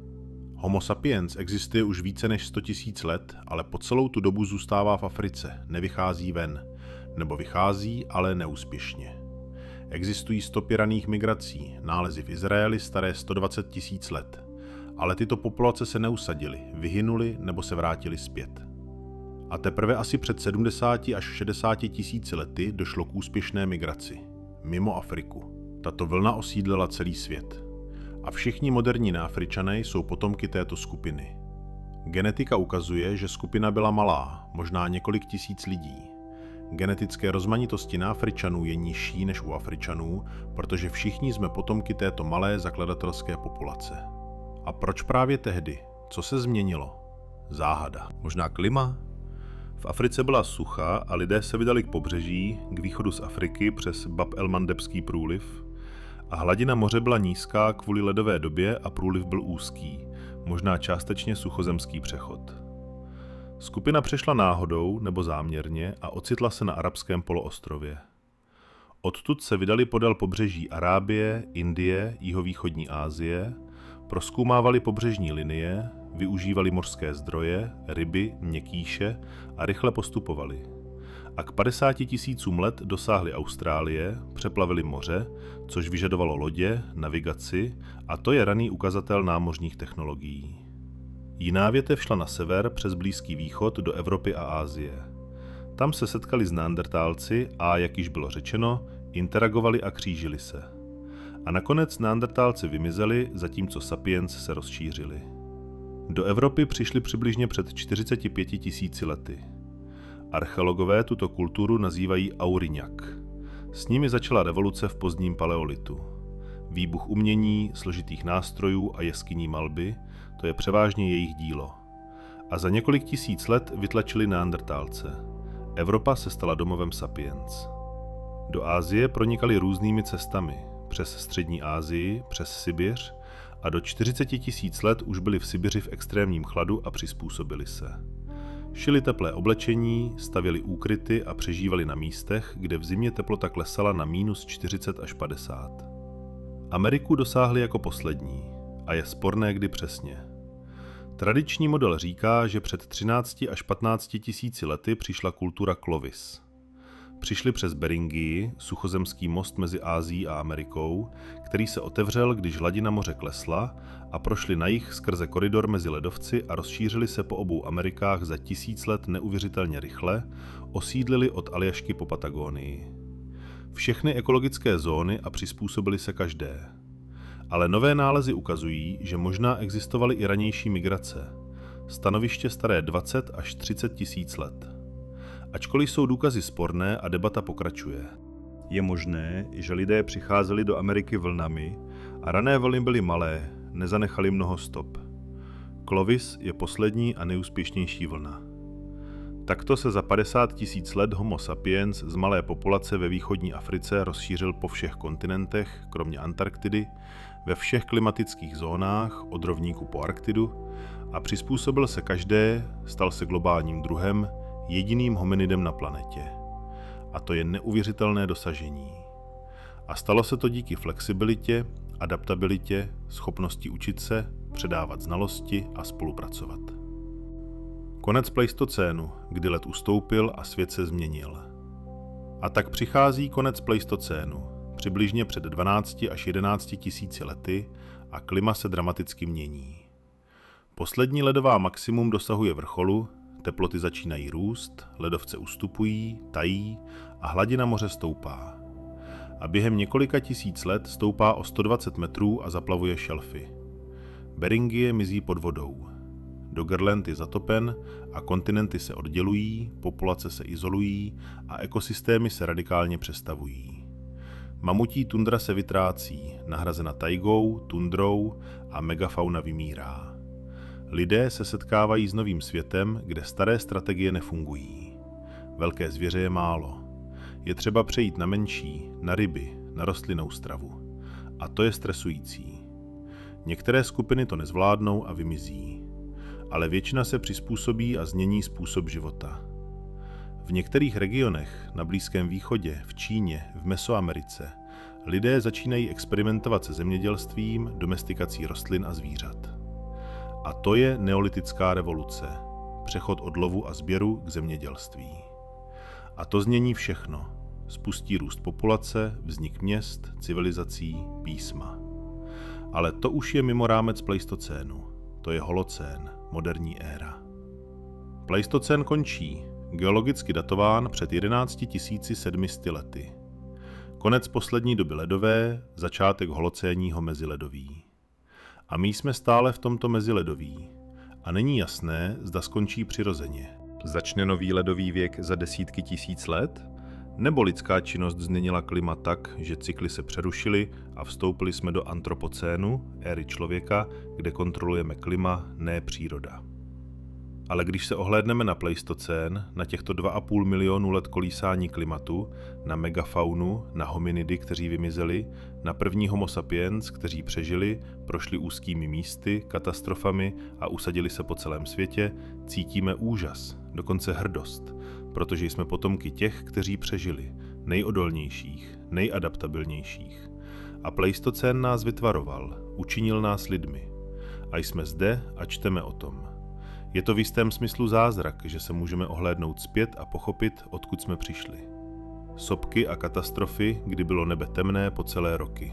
Homo sapiens existuje už více než 100 tisíc let, ale po celou tu dobu zůstává v Africe, nevychází ven. Nebo vychází, ale neúspěšně. Existují stopy raných migrací, nálezy v Izraeli staré 120 tisíc let. Ale tyto populace se neusadily, vyhynuly nebo se vrátily zpět. A teprve asi před 70 až 60 tisíci lety došlo k úspěšné migraci. Mimo Afriku. Tato vlna osídlila celý svět. A všichni moderní Neafričané jsou potomky této skupiny. Genetika ukazuje, že skupina byla malá, možná několik tisíc lidí. Genetické rozmanitosti Neafričanů je nižší než u Afričanů, protože všichni jsme potomky této malé zakladatelské populace. A proč právě tehdy? Co se změnilo? Záhada. Možná klima? V Africe byla sucha a lidé se vydali k pobřeží, k východu z Afriky přes Bab el-Mandebský průliv a hladina moře byla nízká kvůli ledové době a průliv byl úzký, možná částečně suchozemský přechod. Skupina přešla náhodou nebo záměrně a ocitla se na arabském poloostrově. Odtud se vydali podél pobřeží Arábie, Indie, jihovýchodní Asie, prozkoumávali pobřežní linie, využívali mořské zdroje, ryby, měkkýše a rychle postupovali. A k 50 tisícům let dosáhli Austrálie, přeplavili moře, což vyžadovalo lodě, navigaci a to je raný ukazatel námořních technologií. Jiná větev šla na sever přes Blízký východ do Evropy a Asie. Tam se setkali s neandertálci a, jak již bylo řečeno, interagovali a křížili se. A nakonec neandertálci vymizeli, zatímco sapiens se rozšířili. Do Evropy přišli přibližně před 45 tisíci lety. Archeologové tuto kulturu nazývají Auriňak. S nimi začala revoluce v pozdním paleolitu. Výbuch umění, složitých nástrojů a jeskyní malby, to je převážně jejich dílo. A za několik tisíc let vytlačili neandertálce. Evropa se stala domovem sapiens. Do Asie pronikali různými cestami, přes střední Asii, přes Sibiř a do 40 tisíc let už byli v Sibiři v extrémním chladu a přizpůsobili se. Šili teplé oblečení, stavěli úkryty a přežívali na místech, kde v zimě teplota klesala na -40 až 50. Ameriku dosáhli jako poslední a je sporné, kdy přesně. Tradiční model říká, že před 13 až 15 tisíci lety přišla kultura Clovis. Přišli přes Beringii, suchozemský most mezi Ázií a Amerikou, který se otevřel, když hladina moře klesla, a prošli na jih skrze koridor mezi ledovci a rozšířili se po obou Amerikách za 1000 let neuvěřitelně rychle, osídlili od Aljašky po Patagónii. všechny ekologické zóny a přizpůsobily se každé. Ale nové nálezy ukazují, že možná existovaly i ranější migrace. Stanoviště staré 20 až 30 tisíc let. Ačkoliv jsou důkazy sporné a debata pokračuje. Je možné, že lidé přicházeli do Ameriky vlnami a rané vlny byly malé, nezanechali mnoho stop. Clovis je poslední a nejúspěšnější vlna. Takto se za 50 tisíc let Homo sapiens z malé populace ve východní Africe rozšířil po všech kontinentech, kromě Antarktidy, ve všech klimatických zónách, od rovníku po Arktidu, a přizpůsobil se každé, stal se globálním druhem, jediným hominidem na planetě. A to je neuvěřitelné dosažení. A stalo se to díky flexibilitě, adaptabilitě, schopnosti učit se, předávat znalosti a spolupracovat. Konec pleistocénu, kdy led ustoupil a svět se změnil. A tak přichází konec pleistocénu, přibližně před 12 až 11 tisíci lety, a klima se dramaticky mění. Poslední ledová maximum dosahuje vrcholu, teploty začínají růst, ledovce ustupují, tají a hladina moře stoupá. A během několika tisíc let stoupá o 120 metrů a zaplavuje šelfy. Beringie mizí pod vodou. Doggerland je zatopen a kontinenty se oddělují, populace se izolují a ekosystémy se radikálně přestavují. Mamutí tundra se vytrácí, nahrazena tajgou, tundrou a megafauna vymírá. Lidé se setkávají s novým světem, kde staré strategie nefungují. Velké zvěře je málo. Je třeba přejít na menší, na ryby, na rostlinnou stravu. A to je stresující. Některé skupiny to nezvládnou a vymizí. Ale většina se přizpůsobí a změní způsob života. V některých regionech, na Blízkém východě, v Číně, v Mesoamerice, lidé začínají experimentovat se zemědělstvím, domestikací rostlin a zvířat. A to je neolitická revoluce, přechod od lovu a sběru k zemědělství. A to změní všechno. Spustí růst populace, vznik měst, civilizací, písma. Ale to už je mimo rámec pleistocénu. To je holocén, moderní éra. Pleistocén končí, geologicky datován před 11 700 lety. Konec poslední doby ledové, začátek holocénního meziledoví. A my jsme stále v tomto meziledoví. A není jasné, zda skončí přirozeně. Začne nový ledový věk za desítky tisíc let? Nebo lidská činnost změnila klima tak, že cykly se přerušily a vstoupili jsme do antropocénu, éry člověka, kde kontrolujeme klima, ne příroda. Ale když se ohlédneme na pleistocén, na těchto 2,5 milionu let kolísání klimatu, na megafaunu, na hominidy, kteří vymizeli, na první homo sapiens, kteří přežili, prošli úzkými místy, katastrofami a usadili se po celém světě, cítíme úžas, dokonce hrdost, protože jsme potomky těch, kteří přežili, nejodolnějších, nejadaptabilnějších. A pleistocén nás vytvaroval, učinil nás lidmi. A jsme zde a čteme o tom. Je to v jistém smyslu zázrak, že se můžeme ohlédnout zpět a pochopit, odkud jsme přišli. Sopky a katastrofy, kdy bylo nebe temné po celé roky.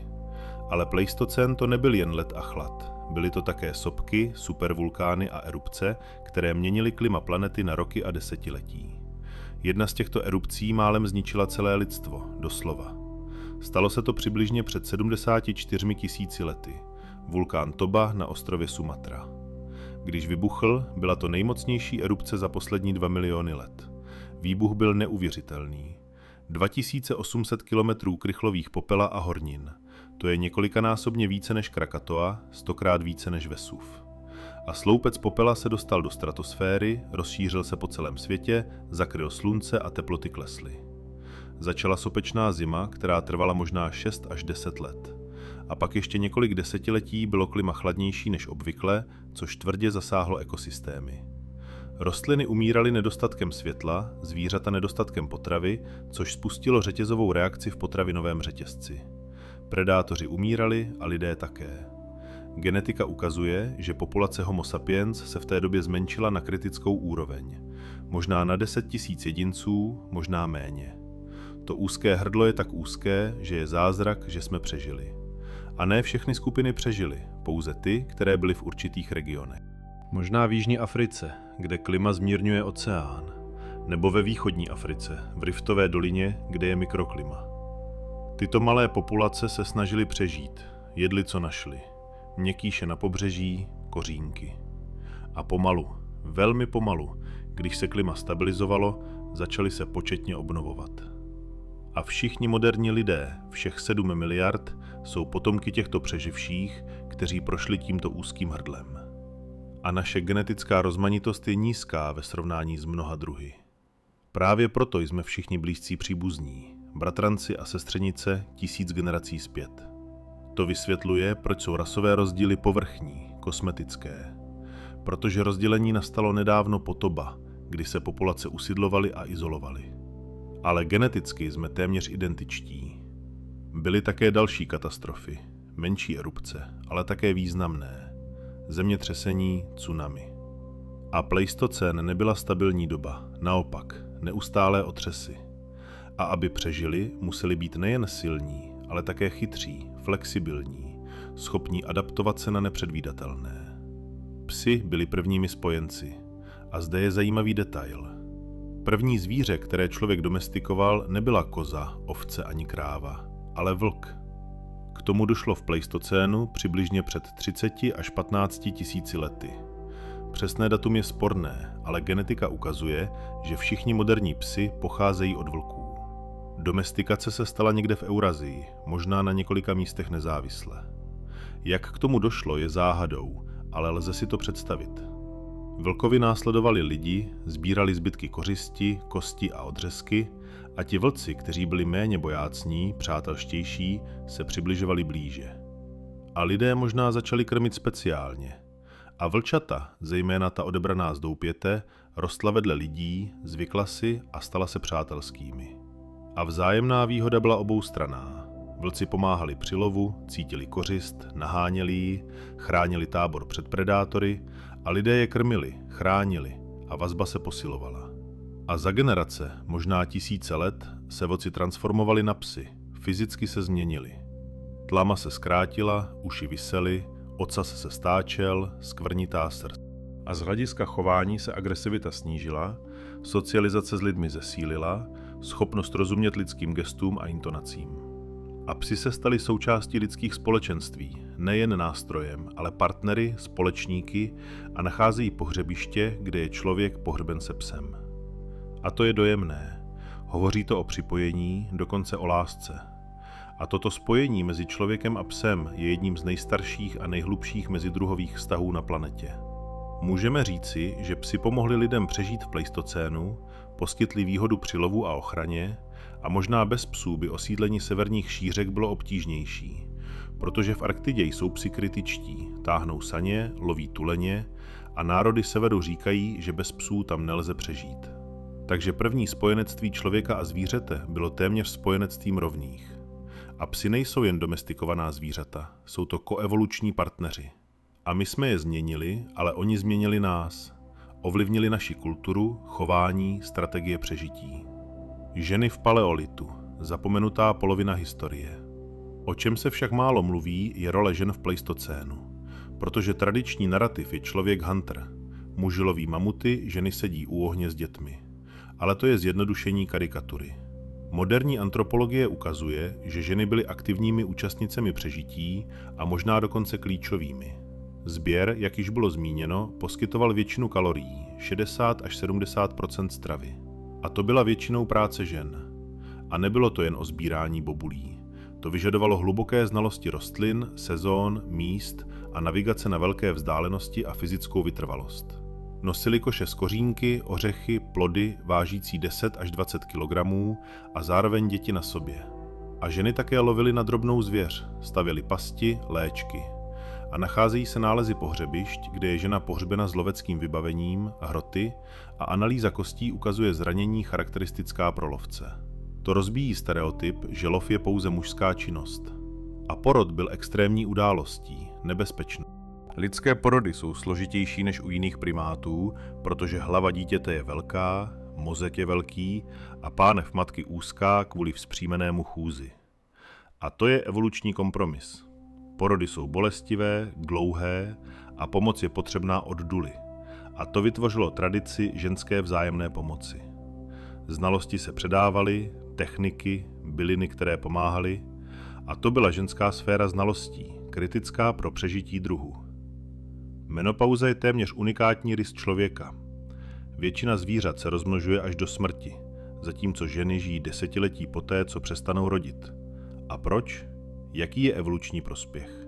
Ale pleistocén to nebyl jen led a chlad. Byly to také sopky, supervulkány a erupce, které měnily klima planety na roky a desetiletí. Jedna z těchto erupcí málem zničila celé lidstvo, doslova. Stalo se to přibližně před 74 tisíci lety. Vulkán Toba na ostrově Sumatra. Když vybuchl, byla to nejmocnější erupce za poslední 2 miliony let. Výbuch byl neuvěřitelný. 2800 kilometrů krychlových popela a hornin. To je několikanásobně více než Krakatoa, 100krát více než Vesuv. A sloupec popela se dostal do stratosféry, rozšířil se po celém světě, zakryl slunce a teploty klesly. Začala sopečná zima, která trvala možná 6 až 10 let. A pak ještě několik desetiletí bylo klima chladnější než obvykle, což tvrdě zasáhlo ekosystémy. Rostliny umíraly nedostatkem světla, zvířata nedostatkem potravy, což spustilo řetězovou reakci v potravinovém řetězci. Predátoři umírali a lidé také. Genetika ukazuje, že populace Homo sapiens se v té době zmenšila na kritickou úroveň. Možná na 10 000 jedinců, možná méně. To úzké hrdlo je tak úzké, že je zázrak, že jsme přežili. A ne všechny skupiny přežily, pouze ty, které byly v určitých regionech. Možná v jižní Africe, kde klima zmírňuje oceán, nebo ve východní Africe, v riftové dolině, kde je mikroklima. Tyto malé populace se snažily přežít, jedli co našli. Měkkýše na pobřeží, kořínky. A pomalu, velmi pomalu, když se klima stabilizovalo, začaly se početně obnovovat. A všichni moderní lidé, všech 7 miliard, jsou potomky těchto přeživších, kteří prošli tímto úzkým hrdlem. A naše genetická rozmanitost je nízká ve srovnání s mnoha druhy. Právě proto jsme všichni blízcí příbuzní, bratranci a sestřenice 1000 generací zpět. To vysvětluje, proč jsou rasové rozdíly povrchní, kosmetické. Protože rozdělení nastalo nedávno po Toba, kdy se populace usidlovaly a izolovaly. Ale geneticky jsme téměř identičtí. Byly také další katastrofy, menší erupce, ale také významné. Zemětřesení, tsunami. A pleistocén nebyla stabilní doba, naopak, neustálé otřesy. A aby přežili, museli být nejen silní, ale také chytří, flexibilní, schopní adaptovat se na nepředvídatelné. Psi byli prvními spojenci. A zde je zajímavý detail. První zvíře, které člověk domestikoval, nebyla koza, ovce ani kráva, ale vlk. K tomu došlo v pleistocénu přibližně před 30 až 15 tisíci lety. Přesné datum je sporné, ale genetika ukazuje, že všichni moderní psi pocházejí od vlků. Domestikace se stala někde v Eurazii, možná na několika místech nezávisle. Jak k tomu došlo, je záhadou, ale lze si to představit. Vlkovi následovali lidi, sbírali zbytky kořisti, kosti a odřezky a ti vlci, kteří byli méně bojácní, přátelštější, se přibližovali blíže. A lidé možná začali krmit speciálně. A vlčata, zejména ta odebraná z doupěte, rostla vedle lidí, zvykla si a stala se přátelskými. A vzájemná výhoda byla oboustranná. Vlci pomáhali při lovu, cítili kořist, naháněli ji, chránili tábor před predátory a lidé je krmili, chránili a vazba se posilovala. A za generace, možná tisíce let, se voci transformovali na psy, fyzicky se změnili. Tlama se zkrátila, uši visely, ocas se stáčel, skvrnitá srst. A z hlediska chování se agresivita snížila, socializace s lidmi zesílila, schopnost rozumět lidským gestům a intonacím. A psi se stali součástí lidských společenství, nejen nástrojem, ale partnery, společníky a nacházejí pohřebiště, kde je člověk pohřben se psem. A to je dojemné. Hovoří to o připojení, dokonce o lásce. A toto spojení mezi člověkem a psem je jedním z nejstarších a nejhlubších mezidruhových vztahů na planetě. Můžeme říci, že psi pomohli lidem přežít v pleistocénu, poskytli výhodu při lovu a ochraně a možná bez psů by osídlení severních šířek bylo obtížnější, protože v Arktidě jsou psi kritičtí, táhnou saně, loví tuleně a národy severu říkají, že bez psů tam nelze přežít. Takže první spojenectví člověka a zvířete bylo téměř spojenectvím rovných. A psi nejsou jen domestikovaná zvířata, jsou to koevoluční partneři. A my jsme je změnili, ale oni změnili nás. Ovlivnili naši kulturu, chování, strategie přežití. Ženy v paleolitu, zapomenutá polovina historie. O čem se však málo mluví, je role žen v pleistocénu. Protože tradiční narrativ je člověk-hunter. Muži loví mamuty, ženy sedí u ohně s dětmi. Ale to je zjednodušení karikatury. Moderní antropologie ukazuje, že ženy byly aktivními účastnicemi přežití a možná dokonce klíčovými. Sběr, jak již bylo zmíněno, poskytoval většinu kalorií, 60 až 70% stravy. A to byla většinou práce žen. A nebylo to jen o sbírání bobulí. To vyžadovalo hluboké znalosti rostlin, sezón, míst a navigace na velké vzdálenosti a fyzickou vytrvalost. Nosili koše z kořínky, ořechy, plody vážící 10 až 20 kg a zároveň děti na sobě. A ženy také lovily na drobnou zvěř, stavěly pasti, léčky. A nacházejí se nálezy pohřebišť, kde je žena pohřbena s loveckým vybavením, hroty a analýza kostí ukazuje zranění charakteristická pro lovce. To rozbíjí stereotyp, že lov je pouze mužská činnost. A porod byl extrémní událostí, nebezpečný. Lidské porody jsou složitější než u jiných primátů, protože hlava dítěte je velká, mozek je velký a pánev matky úzká kvůli vzpřímenému chůzi. A to je evoluční kompromis. Porody jsou bolestivé, dlouhé a pomoc je potřebná od duly. A to vytvořilo tradici ženské vzájemné pomoci. Znalosti se předávaly, techniky, byliny, které pomáhaly, a to byla ženská sféra znalostí, kritická pro přežití druhu. Menopauza je téměř unikátní rys člověka. Většina zvířat se rozmnožuje až do smrti, zatímco ženy žijí desetiletí poté, co přestanou rodit. A proč? Jaký je evoluční prospěch?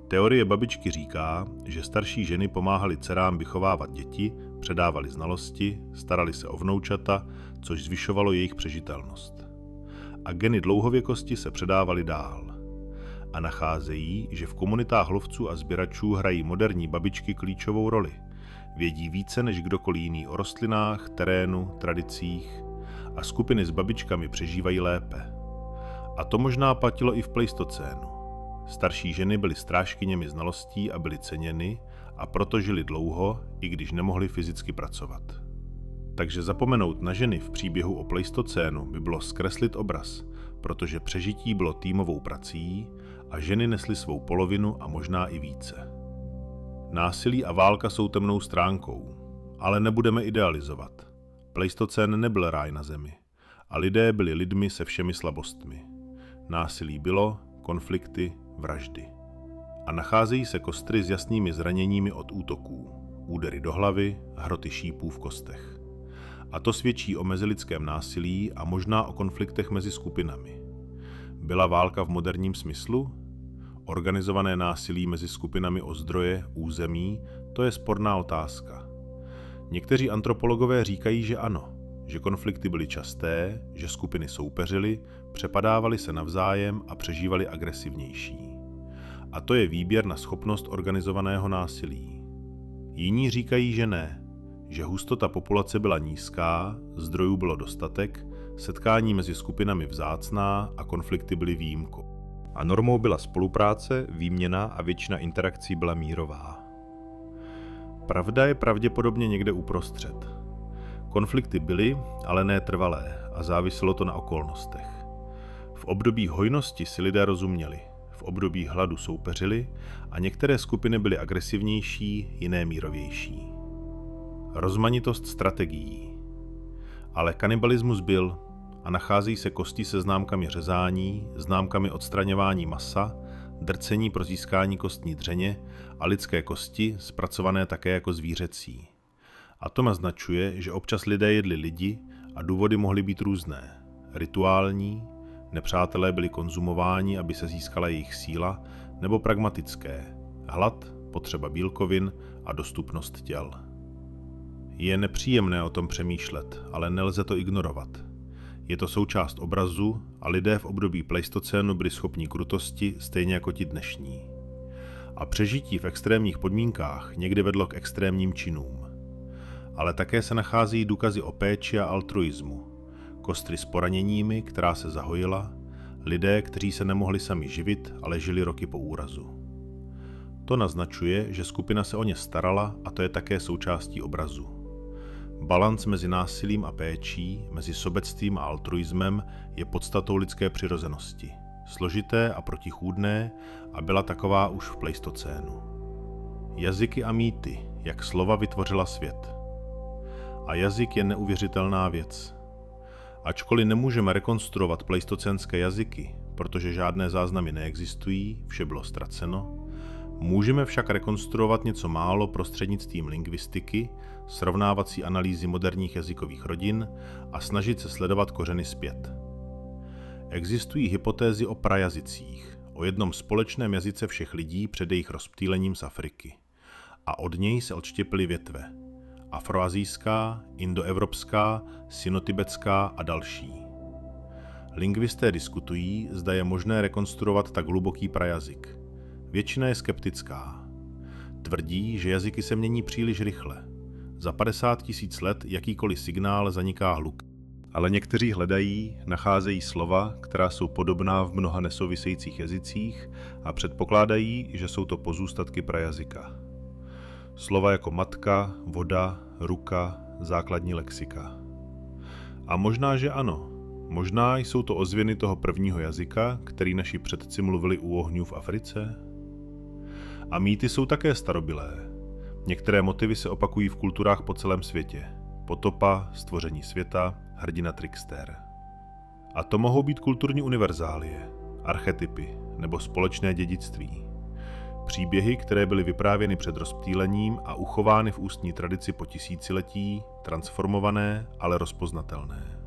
Teorie babičky říká, že starší ženy pomáhaly dcerám vychovávat děti, předávali znalosti, starali se o vnoučata, což zvyšovalo jejich přežitelnost. A geny dlouhověkosti se předávaly dál. A nacházejí, že v komunitách lovců a sběračů hrají moderní babičky klíčovou roli. Vědí více než kdokoliv jiný o rostlinách, terénu, tradicích a skupiny s babičkami přežívají lépe. A to možná platilo i v pleistocénu. Starší ženy byly strážkyněmi znalostí a byly ceněny a proto žili dlouho, i když nemohly fyzicky pracovat. Takže zapomenout na ženy v příběhu o pleistocénu by bylo zkreslit obraz, protože přežití bylo týmovou prací a ženy nesly svou polovinu a možná i více. Násilí a válka jsou temnou stránkou, ale nebudeme idealizovat. Pleistocén nebyl ráj na zemi a lidé byli lidmi se všemi slabostmi. Násilí bylo, konflikty, vraždy. A nacházejí se kostry s jasnými zraněními od útoků, údery do hlavy, hroty šípů v kostech. A to svědčí o mezilidském násilí a možná o konfliktech mezi skupinami. Byla válka v moderním smyslu? Organizované násilí mezi skupinami o zdroje, území, to je sporná otázka. Někteří antropologové říkají, že ano, že konflikty byly časté, že skupiny soupeřily, přepadávaly se navzájem a přežívaly agresivnější. A to je výběr na schopnost organizovaného násilí. Jiní říkají, že ne, že hustota populace byla nízká, zdrojů bylo dostatek, setkání mezi skupinami vzácná a konflikty byly výjimkou. A normou byla spolupráce, výměna a většina interakcí byla mírová. Pravda je pravděpodobně někde uprostřed. Konflikty byly, ale ne trvalé a záviselo to na okolnostech. V období hojnosti si lidé rozuměli, v období hladu soupeřili a některé skupiny byly agresivnější, jiné mírovější. Rozmanitost strategií. Ale kanibalismus byl a nacházejí se kosti se známkami řezání, známkami odstraňování masa, drcení pro získání kostní dřeně a lidské kosti zpracované také jako zvířecí. A to naznačuje, že občas lidé jedli lidi a důvody mohly být různé. Rituální, nepřátelé byli konzumováni, aby se získala jejich síla, nebo pragmatické, hlad, potřeba bílkovin a dostupnost těl. Je nepříjemné o tom přemýšlet, ale nelze to ignorovat. Je to součást obrazu a lidé v období pleistocénu byli schopni krutosti stejně jako ti dnešní. A přežití v extrémních podmínkách někdy vedlo k extrémním činům. Ale také se nacházejí důkazy o péči a altruismu. Kostry s poraněními, která se zahojila, lidé, kteří se nemohli sami živit, ale žili roky po úrazu. To naznačuje, že skupina se o ně starala a to je také součástí obrazu. Balanc mezi násilím a péčí, mezi sobectvím a altruismem je podstatou lidské přirozenosti. Složité a protichůdné a byla taková už v pleistocénu. Jazyky a mýty, jak slova vytvořila svět. A jazyk je neuvěřitelná věc. Ačkoliv nemůžeme rekonstruovat pleistocénské jazyky, protože žádné záznamy neexistují, vše bylo ztraceno, můžeme však rekonstruovat něco málo prostřednictvím lingvistiky, srovnávací analýzy moderních jazykových rodin a snažit se sledovat kořeny zpět. Existují hypotézy o prajazycích, o jednom společném jazyce všech lidí před jejich rozptýlením z Afriky. A od něj se odštěpily větve. Afroazijská, indoevropská, sinotibetská a další. Lingvisté diskutují, zda je možné rekonstruovat tak hluboký prajazyk. Většina je skeptická. Tvrdí, že jazyky se mění příliš rychle. Za 50 000 let jakýkoliv signál zaniká hluk. Ale někteří hledají, nacházejí slova, která jsou podobná v mnoha nesouvisejících jazycích a předpokládají, že jsou to pozůstatky prajazyka. Slova jako matka, voda, ruka, základní lexika. A možná, že ano. Možná jsou to ozvěny toho prvního jazyka, který naši předci mluvili u ohňů v Africe. A mýty jsou také starobylé. Některé motivy se opakují v kulturách po celém světě. Potopa, stvoření světa, hrdina trickster. A to mohou být kulturní univerzálie, archetypy nebo společné dědictví. Příběhy, které byly vyprávěny před rozptýlením a uchovány v ústní tradici po tisíciletí, transformované, ale rozpoznatelné.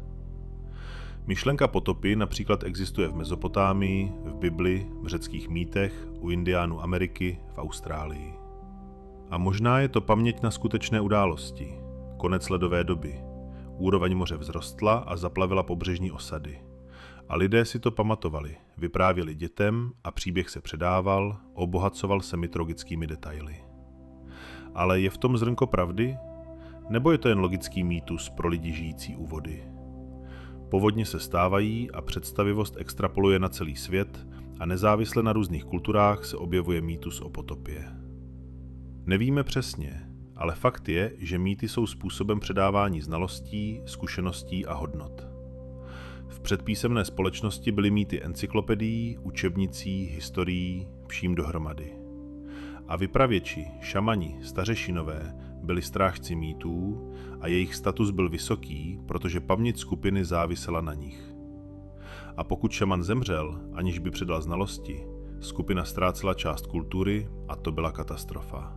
Myšlenka potopy například existuje v Mezopotámii, v Bibli, v řeckých mýtech, u Indiánů Ameriky, v Austrálii. A možná je to paměť na skutečné události, konec ledové doby. Úroveň moře vzrostla a zaplavila pobřežní osady. A lidé si to pamatovali, vyprávěli dětem a příběh se předával, obohacoval se mytologickými detaily. Ale je v tom zrnko pravdy? Nebo je to jen logický mýtus pro lidi žijící u vody? Povodně se stávají a představivost extrapoluje na celý svět a nezávisle na různých kulturách se objevuje mýtus o potopě. Nevíme přesně, ale fakt je, že mýty jsou způsobem předávání znalostí, zkušeností a hodnot. V předpísemné společnosti byly mýty encyklopedií, učebnicí, historií, vším dohromady. A vypravěči, šamani, stařešinové byli strážci mýtů a jejich status byl vysoký, protože paměť skupiny závisela na nich. A pokud šaman zemřel, aniž by předal znalosti, skupina ztrácela část kultury a to byla katastrofa.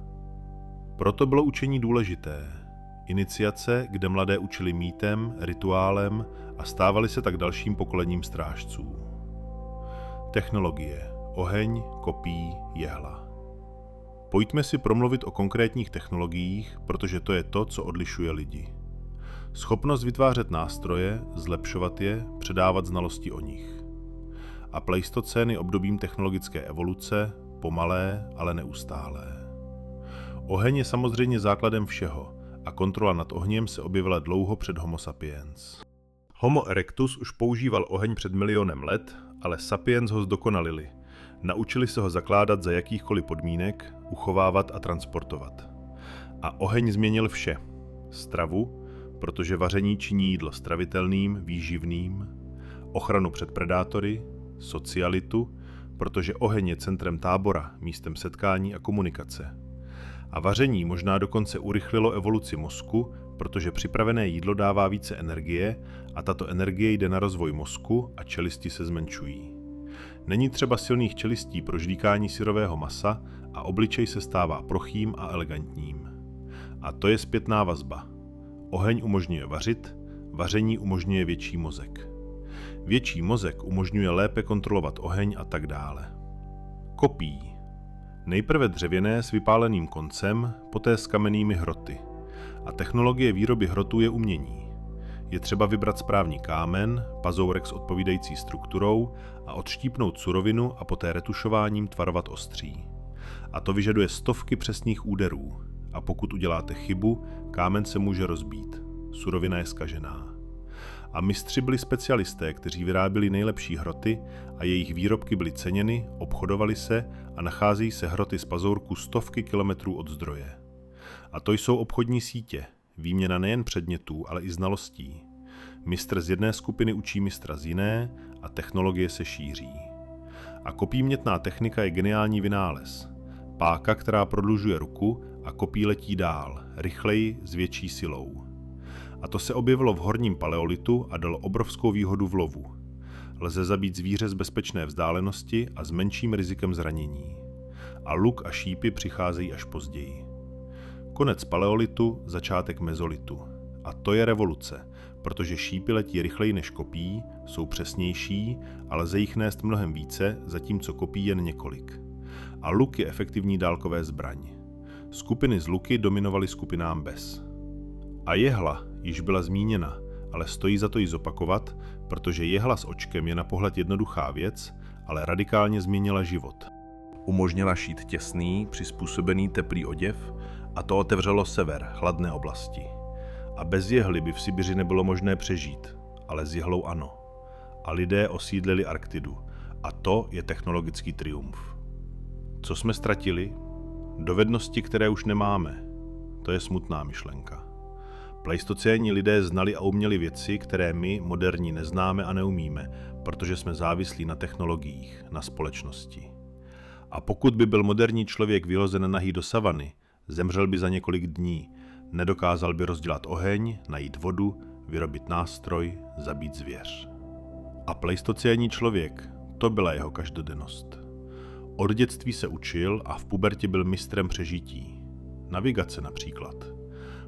Proto bylo učení důležité. Iniciace, kde mladé učili mýtem, rituálem a stávali se tak dalším pokolením strážců. Technologie, oheň, kopí, jehla. Pojďme si promluvit o konkrétních technologiích, protože to je to, co odlišuje lidi. Schopnost vytvářet nástroje, zlepšovat je, předávat znalosti o nich. A pleistocén je obdobím technologické evoluce, pomalé, ale neustálé. Oheň je samozřejmě základem všeho a kontrola nad ohněm se objevila dlouho před Homo sapiens. Homo erectus už používal oheň před milionem let, ale sapiens ho zdokonalili. Naučili se ho zakládat za jakýchkoliv podmínek, uchovávat a transportovat. A oheň změnil vše. Stravu, protože vaření činí jídlo stravitelným, výživným, ochranu před predátory, socialitu, protože oheň je centrem tábora, místem setkání a komunikace. A vaření možná dokonce urychlilo evoluci mozku, protože připravené jídlo dává více energie a tato energie jde na rozvoj mozku a čelisti se zmenšují. Není třeba silných čelistí pro ždíkání syrového masa a obličej se stává plochým a elegantním. A to je zpětná vazba. Oheň umožňuje vařit, vaření umožňuje větší mozek. Větší mozek umožňuje lépe kontrolovat oheň a tak dále. Kopí. Nejprve dřevěné s vypáleným koncem, poté s kamennými hroty. A technologie výroby hrotů je umění. Je třeba vybrat správný kámen, pazourek s odpovídající strukturou a odštípnout surovinu a poté retušováním tvarovat ostří. A to vyžaduje stovky přesných úderů. A pokud uděláte chybu, kámen se může rozbít. Surovina je zkažená. A mistři byli specialisté, kteří vyráběli nejlepší hroty a jejich výrobky byly ceněny, obchodovaly se a nacházejí se hroty z pazourku stovky kilometrů od zdroje. A to jsou obchodní sítě, výměna nejen předmětů, ale i znalostí. Mistr z jedné skupiny učí mistra z jiné a technologie se šíří. A kopímětná technika je geniální vynález. Páka, která prodlužuje ruku a kopí letí dál, rychleji, s větší silou. A to se objevilo v horním paleolitu a dalo obrovskou výhodu v lovu. Lze zabít zvíře z bezpečné vzdálenosti a s menším rizikem zranění. A luk a šípy přicházejí až později. Konec paleolitu, začátek mezolitu. A to je revoluce, protože šípy letí rychleji než kopí, jsou přesnější a lze jich nést mnohem více, zatímco kopí jen několik. A luk je efektivní dálkové zbraň. Skupiny z luky dominovaly skupinám bez. A jehla již byla zmíněna, ale stojí za to ji zopakovat, protože jehla s očkem je na pohled jednoduchá věc, ale radikálně změnila život. Umožnila šít těsný, přizpůsobený teplý oděv a to otevřelo sever, chladné oblasti. A bez jehly by v Sibiři nebylo možné přežít, ale s jehlou ano. A lidé osídlili Arktidu. A to je technologický triumf. Co jsme ztratili? Dovednosti, které už nemáme. To je smutná myšlenka. Pleistocénní lidé znali a uměli věci, které my, moderní, neznáme a neumíme, protože jsme závislí na technologiích, na společnosti. A pokud by byl moderní člověk vyhozen nahý do savany, zemřel by za několik dní, nedokázal by rozdělat oheň, najít vodu, vyrobit nástroj, zabít zvěř. A pleistocénní člověk, to byla jeho každodennost. Od dětství se učil a v pubertě byl mistrem přežití. Navigace například.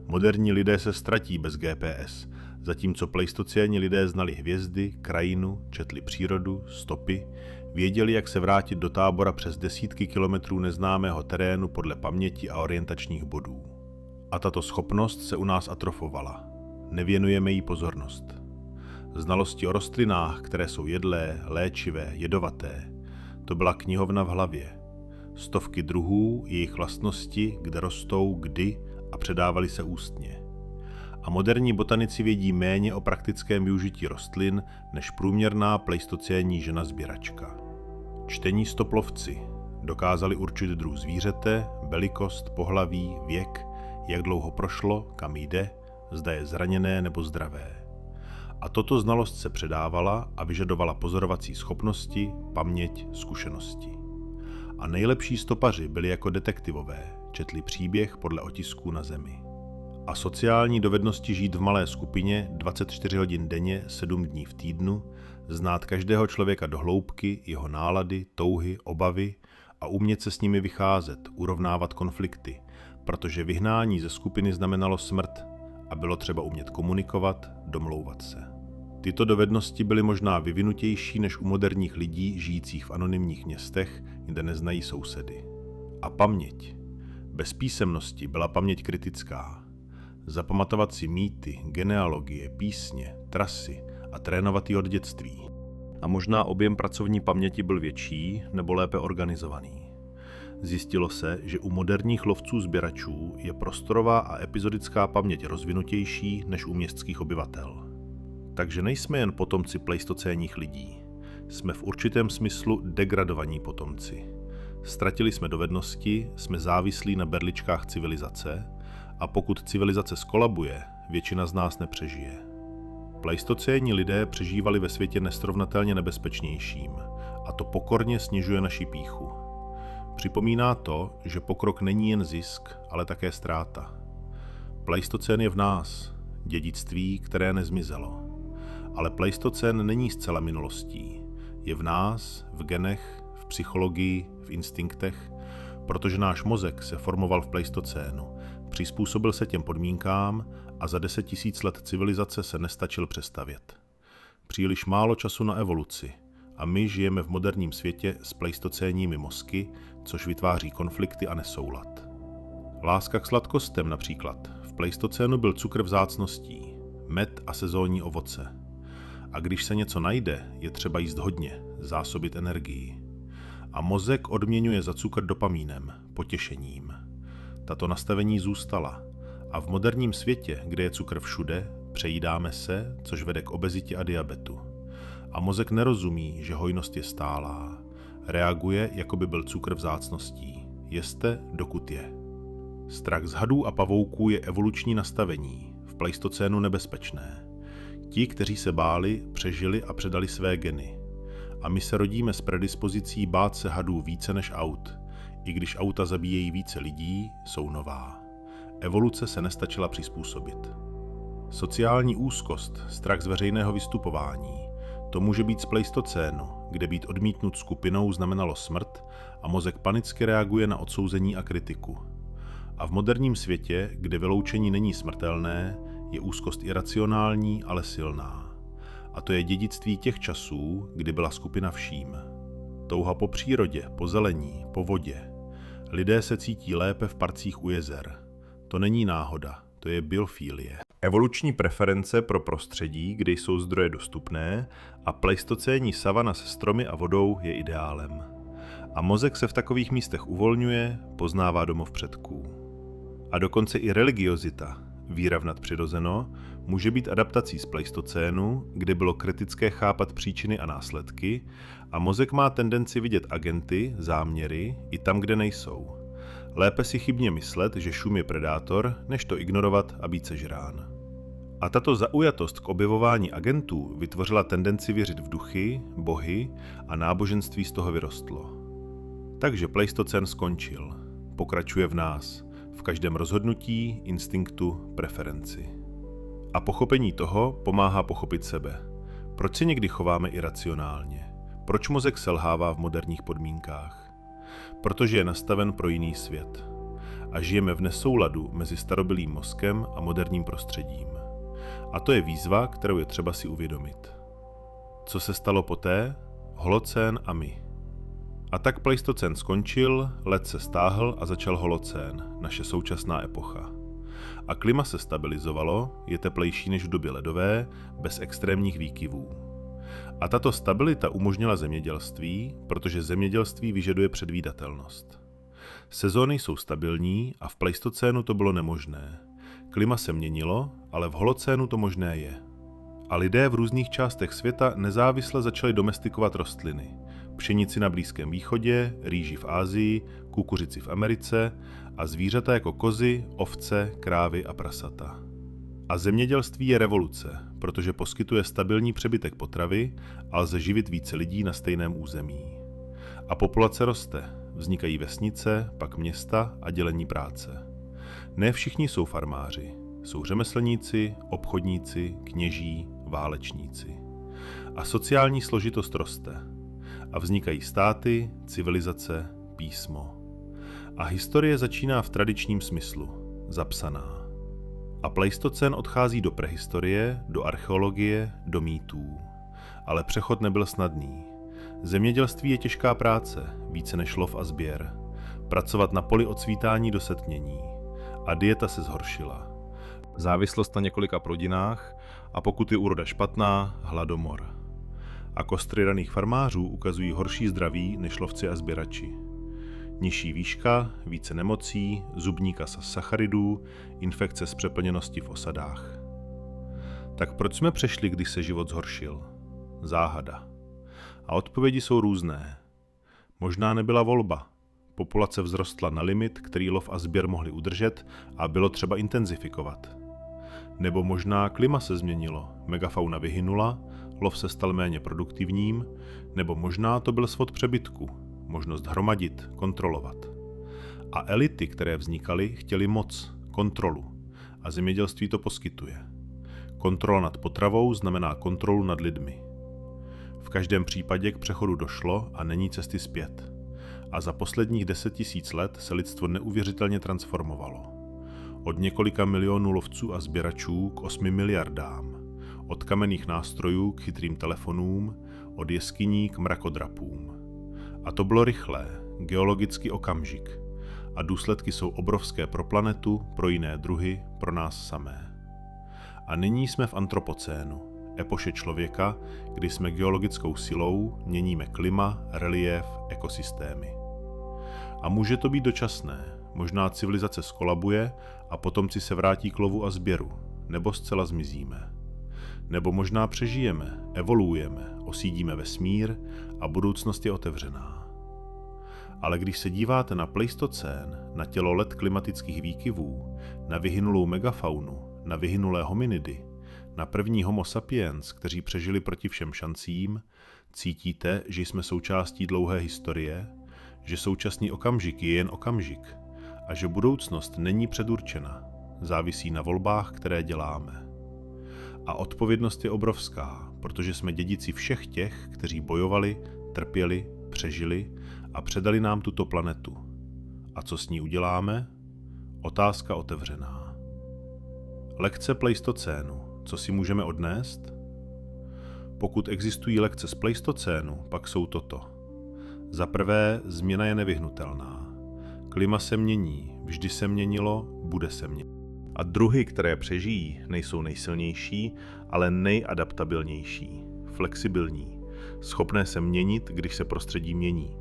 Moderní lidé se ztratí bez GPS, zatímco pleistocénní lidé znali hvězdy, krajinu, četli přírodu, stopy, věděli, jak se vrátit do tábora přes desítky kilometrů neznámého terénu podle paměti a orientačních bodů. A tato schopnost se u nás atrofovala. Nevěnujeme jí pozornost. Znalosti o rostlinách, které jsou jedlé, léčivé, jedovaté, to byla knihovna v hlavě. Stovky druhů, jejich vlastnosti, kde rostou, kdy a předávali se ústně. A moderní botanici vědí méně o praktickém využití rostlin než průměrná pleistocénní žena sběračka. Čtení stoplovci dokázali určit druh zvířete, velikost, pohlaví, věk, jak dlouho prošlo, kam jde, zda je zraněné nebo zdravé. A toto znalost se předávala a vyžadovala pozorovací schopnosti, paměť, zkušenosti. A nejlepší stopaři byli jako detektivové, četli příběh podle otisků na zemi. A sociální dovednosti žít v malé skupině 24 hodin denně, 7 dní v týdnu, znát každého člověka do hloubky, jeho nálady, touhy, obavy a umět se s nimi vycházet, urovnávat konflikty, protože vyhnání ze skupiny znamenalo smrt a bylo třeba umět komunikovat, domlouvat se. Tyto dovednosti byly možná vyvinutější než u moderních lidí žijících v anonymních městech, kde neznají sousedy. A paměť. Bez písemnosti byla paměť kritická. Zapamatovat si mýty, genealogie, písně, trasy a trénovat ji od dětství. A možná objem pracovní paměti byl větší nebo lépe organizovaný. Zjistilo se, že u moderních lovců sběračů je prostorová a epizodická paměť rozvinutější než u městských obyvatel. Takže nejsme jen potomci pleistocénních lidí. Jsme v určitém smyslu degradovaní potomci. Ztratili jsme dovednosti, jsme závislí na berličkách civilizace a pokud civilizace skolabuje, většina z nás nepřežije. Pleistocénní lidé přežívali ve světě nesrovnatelně nebezpečnějším a to pokorně snižuje naši pýchu. Připomíná to, že pokrok není jen zisk, ale také ztráta. Pleistocén je v nás, dědictví, které nezmizelo. Ale pleistocén není zcela minulostí. Je v nás, v genech, v psychologii, v instinktech, protože náš mozek se formoval v pleistocénu, přizpůsobil se těm podmínkám a za 10 000 let civilizace se nestačil přestavět. Příliš málo času na evoluci a my žijeme v moderním světě s pleistocénními mozky, což vytváří konflikty a nesoulad. Láska k sladkostem například. V pleistocénu byl cukr vzácností, med a sezónní ovoce. A když se něco najde, je třeba jíst hodně, zásobit energii. A mozek odměňuje za cukr dopamínem, potěšením. Tato nastavení zůstala. A v moderním světě, kde je cukr všude, přejídáme se, což vede k obezitě a diabetu. A mozek nerozumí, že hojnost je stálá. Reaguje, jako by byl cukr vzácností. Jeste, dokud je. Strach z hadů a pavouků je evoluční nastavení, v pleistocénu nebezpečné. Ti, kteří se báli, přežili a předali své geny. A my se rodíme s predispozicí bát se hadů více než aut. I když auta zabíjejí více lidí, jsou nová. Evoluce se nestačila přizpůsobit. Sociální úzkost, strach z veřejného vystupování. To může být z pleistocénu, kde být odmítnut skupinou znamenalo smrt a mozek panicky reaguje na odsouzení a kritiku. A v moderním světě, kde vyloučení není smrtelné, je úzkost iracionální, ale silná. A to je dědictví těch časů, kdy byla skupina vším. Touha po přírodě, po zelení, po vodě. Lidé se cítí lépe v parcích u jezer. To není náhoda, to je biofílie. Evoluční preference pro prostředí, kde jsou zdroje dostupné, a pleistocénní savana se stromy a vodou je ideálem. A mozek se v takových místech uvolňuje, poznává domov předků. A dokonce i religiozita, víra v nadpřirozeno, může být adaptací z pleistocénu, kde bylo kritické chápat příčiny a následky, a mozek má tendenci vidět agenty, záměry, i tam, kde nejsou. Lépe si chybně myslet, že šum je predátor, než to ignorovat a být sežrán. A tato zaujatost k objevování agentů vytvořila tendenci věřit v duchy, bohy a náboženství z toho vyrostlo. Takže pleistocén skončil. Pokračuje v nás, v každém rozhodnutí, instinktu, preferenci. A pochopení toho pomáhá pochopit sebe. Proč se někdy chováme iracionálně? Proč mozek selhává v moderních podmínkách? Protože je nastaven pro jiný svět. A žijeme v nesouladu mezi starobylým mozkem a moderním prostředím. A to je výzva, kterou je třeba si uvědomit. Co se stalo poté? Holocén a my. A tak pleistocén skončil, led se stáhl a začal holocén, naše současná epocha. A klima se stabilizovalo, je teplejší než v době ledové, bez extrémních výkyvů. A tato stabilita umožnila zemědělství, protože zemědělství vyžaduje předvídatelnost. Sezóny jsou stabilní a v pleistocénu to bylo nemožné. Klima se měnilo, ale v holocénu to možné je. A lidé v různých částech světa nezávisle začali domestikovat rostliny. Pšenici na Blízkém východě, rýži v Asii, kukuřici v Americe a zvířata jako kozy, ovce, krávy a prasata. A zemědělství je revoluce, protože poskytuje stabilní přebytek potravy a lze živit více lidí na stejném území. A populace roste, vznikají vesnice, pak města a dělení práce. Ne všichni jsou farmáři, jsou řemeslníci, obchodníci, kněží, válečníci. A sociální složitost roste. A vznikají státy, civilizace, písmo. A historie začíná v tradičním smyslu, zapsaná. A pleistocén odchází do prehistorie, do archeologie, do mýtů. Ale přechod nebyl snadný. Zemědělství je těžká práce, více než lov a sběr. Pracovat na poli od svítání do setmění. A dieta se zhoršila. Závislost na několika plodinách a pokud je úroda špatná, hladomor. A kostry raných farmářů ukazují horší zdraví než lovci a sběrači. Nižší výška, více nemocí, zubní kasa z sacharidů, infekce z přeplněnosti v osadách. Tak proč jsme přešli, když se život zhoršil? Záhada. A odpovědi jsou různé. Možná nebyla volba. Populace vzrostla na limit, který lov a sběr mohli udržet a bylo třeba intenzifikovat. Nebo možná klima se změnilo, megafauna vyhynula, lov se stal méně produktivním, nebo možná to byl svod přebytku, možnost hromadit, kontrolovat. A elity, které vznikaly, chtěly moc, kontrolu. A zemědělství to poskytuje. Kontrola nad potravou znamená kontrolu nad lidmi. V každém případě k přechodu došlo a není cesty zpět. A za posledních 10 000 let se lidstvo neuvěřitelně transformovalo. Od několika milionů lovců a sběračů k 8 miliardám. Od kamenných nástrojů k chytrým telefonům, od jeskyní k mrakodrapům. A to bylo rychlé, geologický okamžik. A důsledky jsou obrovské pro planetu, pro jiné druhy, pro nás samé. A nyní jsme v antropocénu, epoše člověka, kdy jsme geologickou silou, měníme klima, reliéf, ekosystémy. A může to být dočasné, možná civilizace skolabuje a potomci se vrátí k lovu a sběru, nebo zcela zmizíme. Nebo možná přežijeme, evoluujeme, osídíme vesmír a budoucnost je otevřená. Ale když se díváte na pleistocén, na tělo let klimatických výkyvů, na vyhynulou megafaunu, na vyhynulé hominidy, na první homo sapiens, kteří přežili proti všem šancím, cítíte, že jsme součástí dlouhé historie, že současný okamžik je jen okamžik a že budoucnost není předurčena, závisí na volbách, které děláme. A odpovědnost je obrovská, protože jsme dědici všech těch, kteří bojovali, trpěli, přežili a předali nám tuto planetu. A co s ní uděláme? Otázka otevřená. Lekce pleistocénu. Co si můžeme odnést? Pokud existují lekce z pleistocénu, pak jsou toto. Za prvé, změna je nevyhnutelná. Klima se mění, vždy se měnilo, bude se měnit. A druhy, které přežijí, nejsou nejsilnější, ale nejadaptabilnější, flexibilní, schopné se měnit, když se prostředí mění.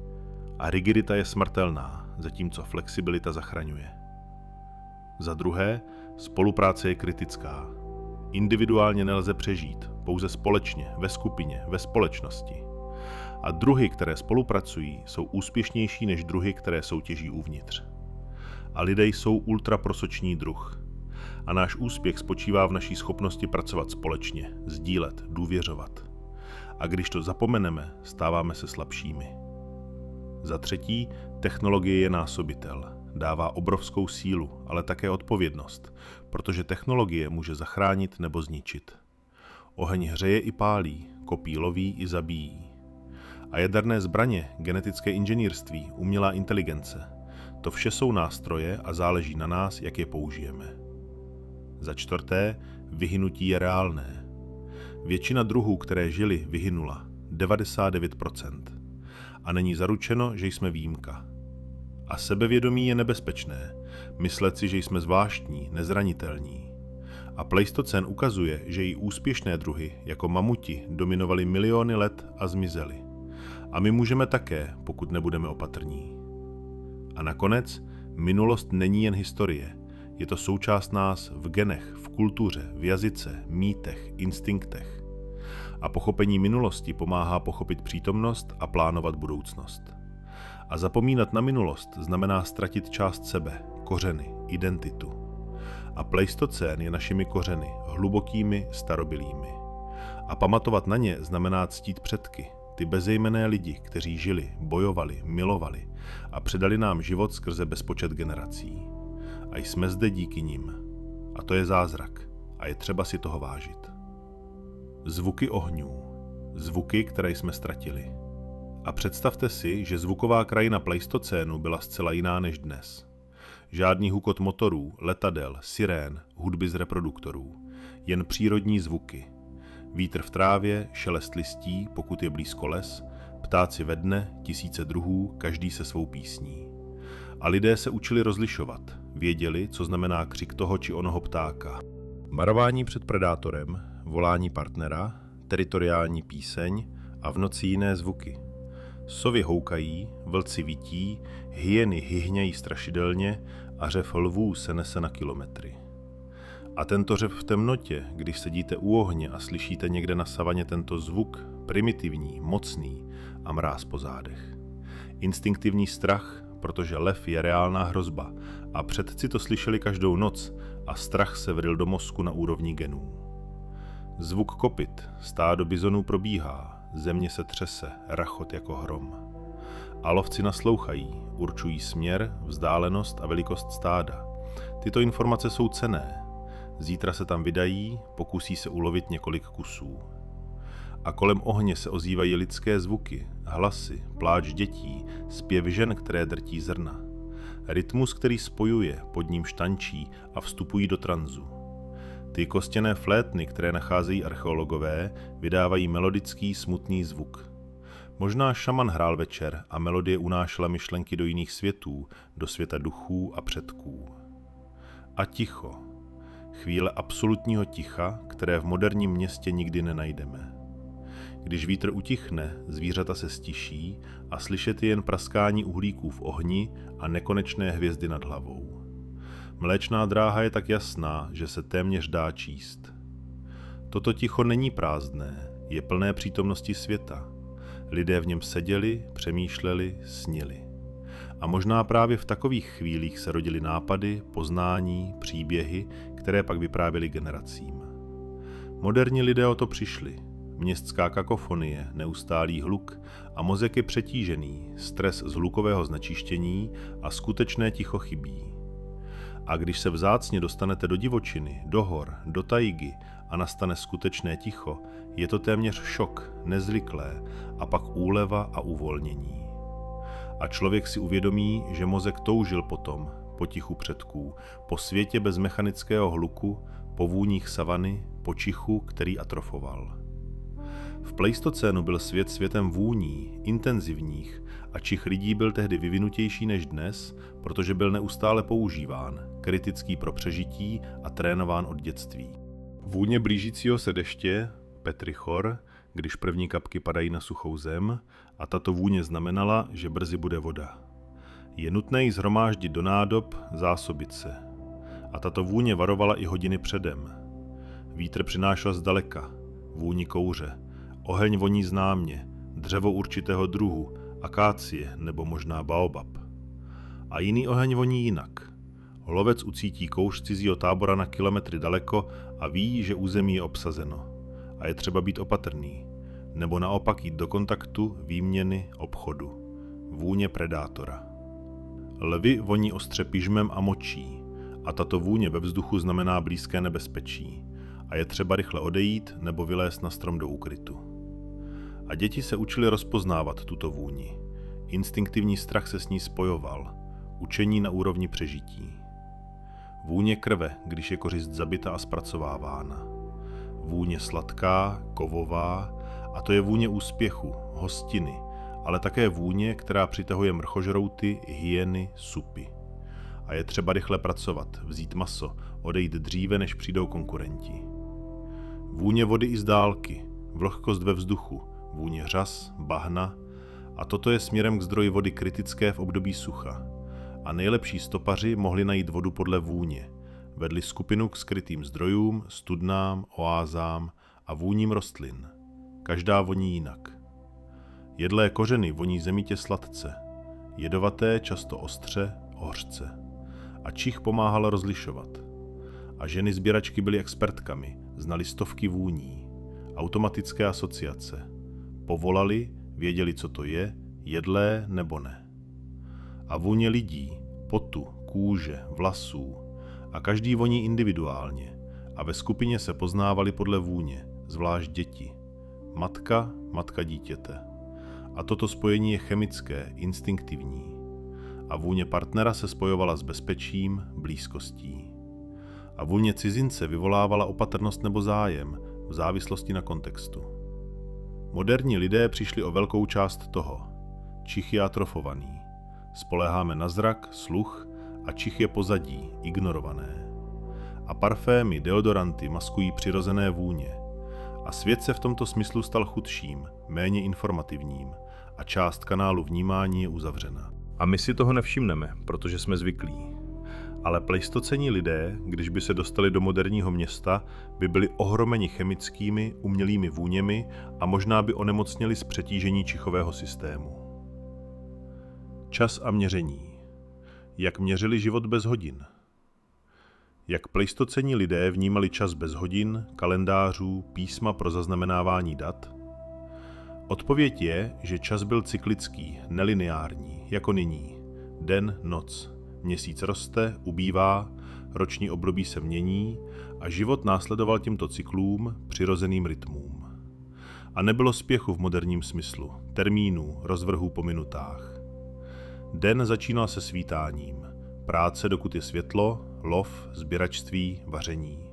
A rigidita je smrtelná, zatímco flexibilita zachraňuje. Za druhé, spolupráce je kritická. Individuálně nelze přežít, pouze společně, ve skupině, ve společnosti. A druhy, které spolupracují, jsou úspěšnější než druhy, které soutěží uvnitř. A lidé jsou ultraprosoční druh. A náš úspěch spočívá v naší schopnosti pracovat společně, sdílet, důvěřovat. A když to zapomeneme, stáváme se slabšími. Za třetí, technologie je násobitel. Dává obrovskou sílu, ale také odpovědnost, protože technologie může zachránit nebo zničit. Oheň hřeje i pálí, kopí, loví i zabíjí. A jaderné zbraně, genetické inženýrství, umělá inteligence, to vše jsou nástroje a záleží na nás, jak je použijeme. Za čtvrté, vyhynutí je reálné. Většina druhů, které žily, vyhynula, 99%. A není zaručeno, že jsme výjimka. A sebevědomí je nebezpečné, myslet si, že jsme zvláštní, nezranitelní. A Pleistocén ukazuje, že i úspěšné druhy, jako mamuti, dominovali miliony let a zmizely. A my můžeme také, pokud nebudeme opatrní. A nakonec, minulost není jen historie. Je to součást nás v genech, v kultuře, v jazyce, mýtech, instinktech. A pochopení minulosti pomáhá pochopit přítomnost a plánovat budoucnost. A zapomínat na minulost znamená ztratit část sebe, kořeny, identitu. A Pleistocén je našimi kořeny, hlubokými, starobylými. A pamatovat na ně znamená ctít předky, ty bezejmenné lidi, kteří žili, bojovali, milovali a předali nám život skrze bezpočet generací. A jsme zde díky nim. A to je zázrak. A je třeba si toho vážit. Zvuky ohňů. Zvuky, které jsme ztratili. A představte si, že zvuková krajina Pleistocénu byla zcela jiná než dnes. Žádný hukot motorů, letadel, sirén, hudby z reproduktorů. Jen přírodní zvuky. Vítr v trávě, šelest listí, pokud je blízko les, ptáci ve dne, tisíce druhů, každý se svou písní. A lidé se učili rozlišovat, věděli, co znamená křik toho či onoho ptáka. Varování před predátorem, volání partnera, teritoriální píseň a v noci jiné zvuky. Sovy houkají, vlci vytí, hyeny hyhňají strašidelně a řev lvů se nese na kilometry. A tento řev v temnotě, když sedíte u ohně a slyšíte někde na savaně tento zvuk, primitivní, mocný a mráz po zádech. Instinktivní strach, protože lev je reálná hrozba a předci to slyšeli každou noc a strach se vril do mozku na úrovni genů. Zvuk kopyt, stádo bizonů probíhá, země se třese, rachot jako hrom. A lovci naslouchají, určují směr, vzdálenost a velikost stáda. Tyto informace jsou cenné. Zítra se tam vydají, pokusí se ulovit několik kusů. A kolem ohně se ozývají lidské zvuky, hlasy, pláč dětí, zpěv žen, které drtí zrna. Rytmus, který spojuje, pod ním štančí a vstupují do tranzu. Ty kostěné flétny, které nacházejí archeologové, vydávají melodický, smutný zvuk. Možná šaman hrál večer a melodie unášela myšlenky do jiných světů, do světa duchů a předků. A ticho. Chvíle absolutního ticha, které v moderním městě nikdy nenajdeme. Když vítr utichne, zvířata se stiší a slyšet je jen praskání uhlíků v ohni a nekonečné hvězdy nad hlavou. Mléčná dráha je tak jasná, že se téměř dá číst. Toto ticho není prázdné, je plné přítomnosti světa. Lidé v něm seděli, přemýšleli, snili. A možná právě v takových chvílích se rodily nápady, poznání, příběhy, které pak vyprávěly generacím. Moderní lidé o to přišli. Městská kakofonie, neustálý hluk a mozek je přetížený, stres z hlukového znečištění a skutečné ticho chybí. A když se vzácně dostanete do divočiny, do hor, do tajgy a nastane skutečné ticho, je to téměř šok, nezvyklé a pak úleva a uvolnění. A člověk si uvědomí, že mozek toužil potom, po tichu předků, po světě bez mechanického hluku, po vůních savany, po čichu, který atrofoval. V Pleistocénu byl svět světem vůní, intenzivních a čich lidí byl tehdy vyvinutější než dnes, protože byl neustále používán, kritický pro přežití a trénován od dětství. Vůně blížícího se deště, petrichor, když první kapky padají na suchou zem, a tato vůně znamenala, že brzy bude voda. Je nutné ji shromáždit do nádob, zásobit se. A tato vůně varovala i hodiny předem. Vítr přinášel zdaleka, vůni kouře, oheň voní známě, dřevo určitého druhu, akácie nebo možná baobab. A jiný oheň voní jinak. Lovec ucítí kouř cizího tábora na kilometry daleko a ví, že území je obsazeno. A je třeba být opatrný, nebo naopak jít do kontaktu, výměny, obchodu. Vůně predátora. Lvy voní ostře pyžmem a močí, a tato vůně ve vzduchu znamená blízké nebezpečí. A je třeba rychle odejít nebo vylézt na strom do úkrytu. A děti se učily rozpoznávat tuto vůni. Instinktivní strach se s ní spojoval. Učení na úrovni přežití. Vůně krve, když je kořist zabita a zpracovávána. Vůně sladká, kovová, a to je vůně úspěchu, hostiny, ale také vůně, která přitahuje mrchožrouty, hyeny, supy. A je třeba rychle pracovat, vzít maso, odejít dříve, než přijdou konkurenti. Vůně vody i z dálky, vlhkost ve vzduchu, vůně řas, bahna, a toto je směrem k zdroji vody kritické v období sucha. A nejlepší stopaři mohli najít vodu podle vůně. Vedli skupinu k skrytým zdrojům, studnám, oázám a vůním rostlin. Každá voní jinak. Jedlé kořeny voní zemitě sladce, jedovaté často ostře, hořce. A čich pomáhal rozlišovat. A ženy sběračky byly expertkami, znali stovky vůní, automatické asociace. Povolali, věděli, co to je, jedlé nebo ne. A vůně lidí, potu, kůže, vlasů, a každý voní individuálně, a ve skupině se poznávali podle vůně, zvlášť děti. Matka dítěte. A toto spojení je chemické, instinktivní. A vůně partnera se spojovala s bezpečím, blízkostí. A vůně cizince vyvolávala opatrnost nebo zájem, v závislosti na kontextu. Moderní lidé přišli o velkou část toho. Čich je atrofovaný. Spoléháme na zrak, sluch a čich je pozadí, ignorované. A parfémy, deodoranty maskují přirozené vůně. A svět se v tomto smyslu stal chudším, méně informativním a část kanálu vnímání je uzavřena. A my si toho nevšimneme, protože jsme zvyklí. Ale pleistocení lidé, když by se dostali do moderního města, by byli ohromeni chemickými, umělými vůněmi a možná by onemocněli z přetížení čichového systému. Čas a měření. Jak měřili život bez hodin? Jak pleistocení lidé vnímali čas bez hodin, kalendářů, písma pro zaznamenávání dat? Odpověď je, že čas byl cyklický, nelineární, jako nyní. Den, noc. Měsíc roste, ubývá, roční období se mění a život následoval těmto cyklům, přirozeným rytmům. A nebylo spěchu v moderním smyslu, termínů, rozvrhů po minutách. Den začínal se svítáním, práce dokud je světlo, lov, sběračství, vaření.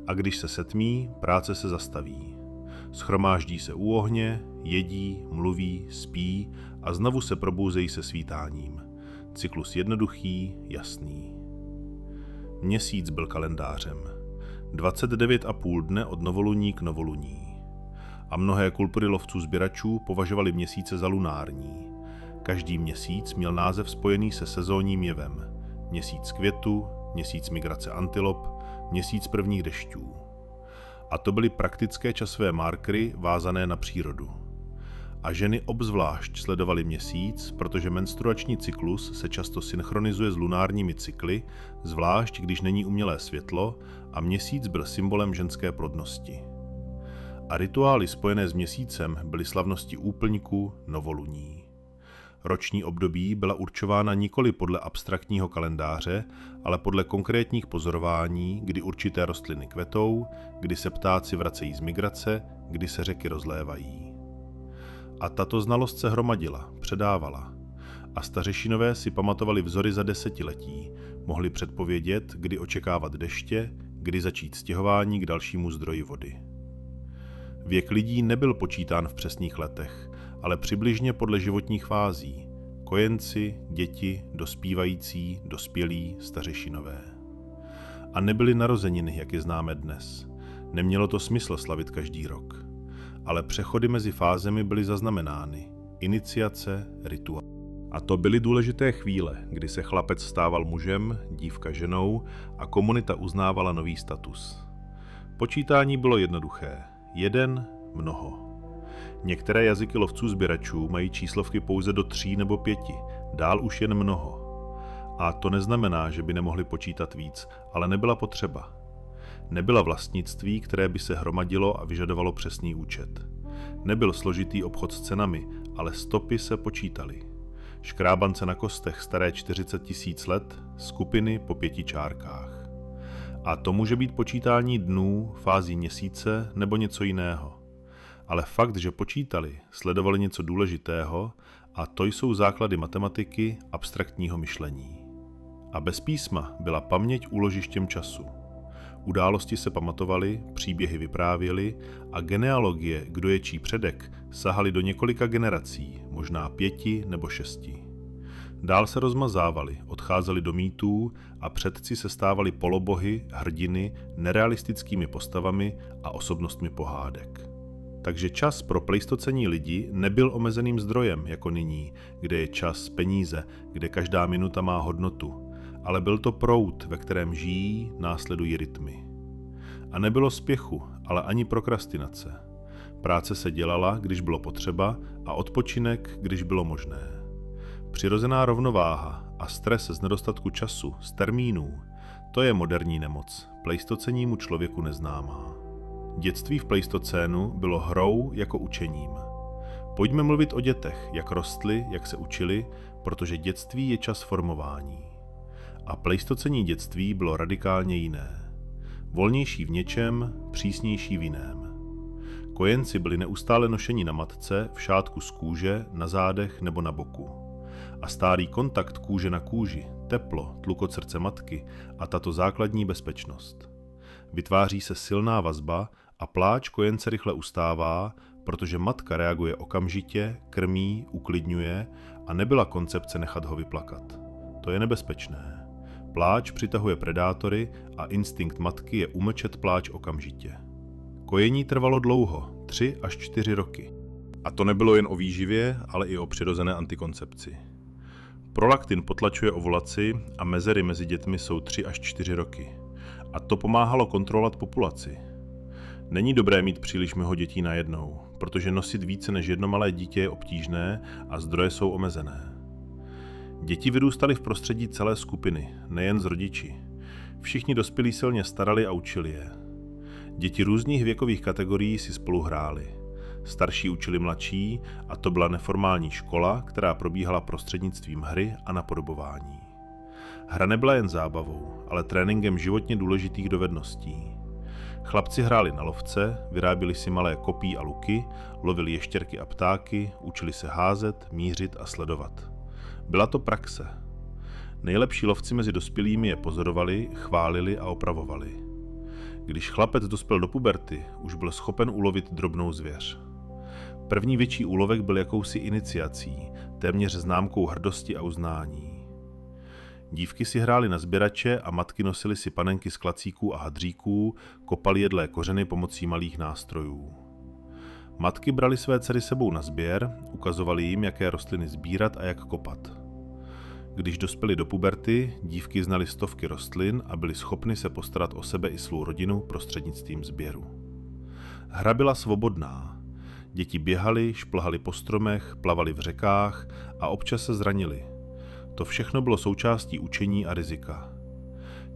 A když se setmí, práce se zastaví. Shromáždí se u ohně, jedí, mluví, spí a znovu se probouzejí se svítáním. Cyklus jednoduchý, jasný. Měsíc byl kalendářem. 29,5 dne od novoluní k novoluní. A mnohé kultury lovců sběračů považovali měsíce za lunární. Každý měsíc měl název spojený se sezónním jevem. Měsíc květu, měsíc migrace antilop, měsíc prvních dešťů. A to byly praktické časové markery vázané na přírodu. A ženy obzvlášť sledovaly měsíc, protože menstruační cyklus se často synchronizuje s lunárními cykly, zvlášť když není umělé světlo a měsíc byl symbolem ženské plodnosti. A rituály spojené s měsícem byly slavnosti úplňku, novoluní. Roční období byla určována nikoli podle abstraktního kalendáře, ale podle konkrétních pozorování, kdy určité rostliny kvetou, kdy se ptáci vracejí z migrace, kdy se řeky rozlévají. A tato znalost se hromadila, předávala. A stařešinové si pamatovali vzory za desetiletí, mohli předpovědět, kdy očekávat deště, kdy začít stěhování k dalšímu zdroji vody. Věk lidí nebyl počítán v přesných letech, ale přibližně podle životních fází. Kojenci, děti, dospívající, dospělí, stařešinové. A nebyly narozeniny, jak je známe dnes. Nemělo to smysl slavit každý rok. Ale přechody mezi fázemi byly zaznamenány. Iniciace, rituál. A to byly důležité chvíle, kdy se chlapec stával mužem, dívka ženou a komunita uznávala nový status. Počítání bylo jednoduché. Jeden, mnoho. Některé jazyky lovců sběračů mají číslovky pouze do 3 nebo 5, dál už jen mnoho. A to neznamená, že by nemohli počítat víc, ale nebyla potřeba. Nebyla vlastnictví, které by se hromadilo a vyžadovalo přesný účet. Nebyl složitý obchod s cenami, ale stopy se počítaly. Škrábance na kostech staré 40 000 let, skupiny po 5 čárkách. A to může být počítání dnů, fází měsíce nebo něco jiného. ale fakt, že počítali, sledovali něco důležitého a to jsou základy matematiky, abstraktního myšlení. A bez písma byla paměť úložištěm času. Události se pamatovaly, příběhy vyprávěly a genealogie, kdo je čí předek, sahaly do několika generací, možná 5 nebo 6. Dál se rozmazávaly, odcházely do mýtů a předci se stávali polobohy, hrdiny, nerealistickými postavami a osobnostmi pohádek. Takže čas pro pleistocenní lidi nebyl omezeným zdrojem jako nyní, kde je čas, peníze, kde každá minuta má hodnotu, ale byl to proud, ve kterém žijí, následují rytmy. A nebylo spěchu, ale ani prokrastinace. Práce se dělala, když bylo potřeba, a odpočinek, když bylo možné. Přirozená rovnováha a stres z nedostatku času, z termínů, to je moderní nemoc, pleistocennímu člověku neznámá. Dětství v pleistocénu bylo hrou jako učením. Pojďme mluvit o dětech, jak rostly, jak se učili, protože dětství je čas formování. A pleistocenní dětství bylo radikálně jiné. Volnější v něčem, přísnější v jiném. Kojenci byli neustále nošeni na matce, v šátku z kůže, na zádech nebo na boku. A stálý kontakt kůže na kůži, teplo, tlukot srdce matky a tato základní bezpečnost. Vytváří se silná vazba a pláč kojence rychle ustává, protože matka reaguje okamžitě, krmí, uklidňuje a nebyla koncepce nechat ho vyplakat. To je nebezpečné. Pláč přitahuje predátory a instinkt matky je umlčet pláč okamžitě. Kojení trvalo dlouho, 3 až 4 roky. A to nebylo jen o výživě, ale i o přirozené antikoncepci. Prolaktin potlačuje ovulaci a mezery mezi dětmi jsou 3 až 4 roky. A to pomáhalo kontrolovat populaci. Není dobré mít příliš mnoho dětí najednou, protože nosit více než jedno malé dítě je obtížné a zdroje jsou omezené. Děti vyrůstaly v prostředí celé skupiny, nejen s rodiči. Všichni dospělí silně starali a učili je. Děti různých věkových kategorií si spolu hrály. Starší učili mladší a to byla neformální škola, která probíhala prostřednictvím hry a napodobování. Hra nebyla jen zábavou, ale tréninkem životně důležitých dovedností. Chlapci hráli na lovce, vyráběli si malé kopí a luky, lovili ještěrky a ptáky, učili se házet, mířit a sledovat. Byla to praxe. Nejlepší lovci mezi dospělými je pozorovali, chválili a opravovali. Když chlapec dospěl do puberty, už byl schopen ulovit drobnou zvěř. První větší úlovek byl jakousi iniciací, téměř známkou hrdosti a uznání. Dívky si hrály na sběrače a matky nosily si panenky z klacíků a hadříků, kopaly jedlé kořeny pomocí malých nástrojů. Matky brali své dcery sebou na sběr, ukazovaly jim, jaké rostliny sbírat a jak kopat. Když dospěly do puberty, dívky znaly stovky rostlin a byly schopny se postarat o sebe i svou rodinu prostřednictvím sběru. Hra byla svobodná. Děti běhaly, šplhaly po stromech, plavaly v řekách a občas se zranili. To všechno bylo součástí učení a rizika.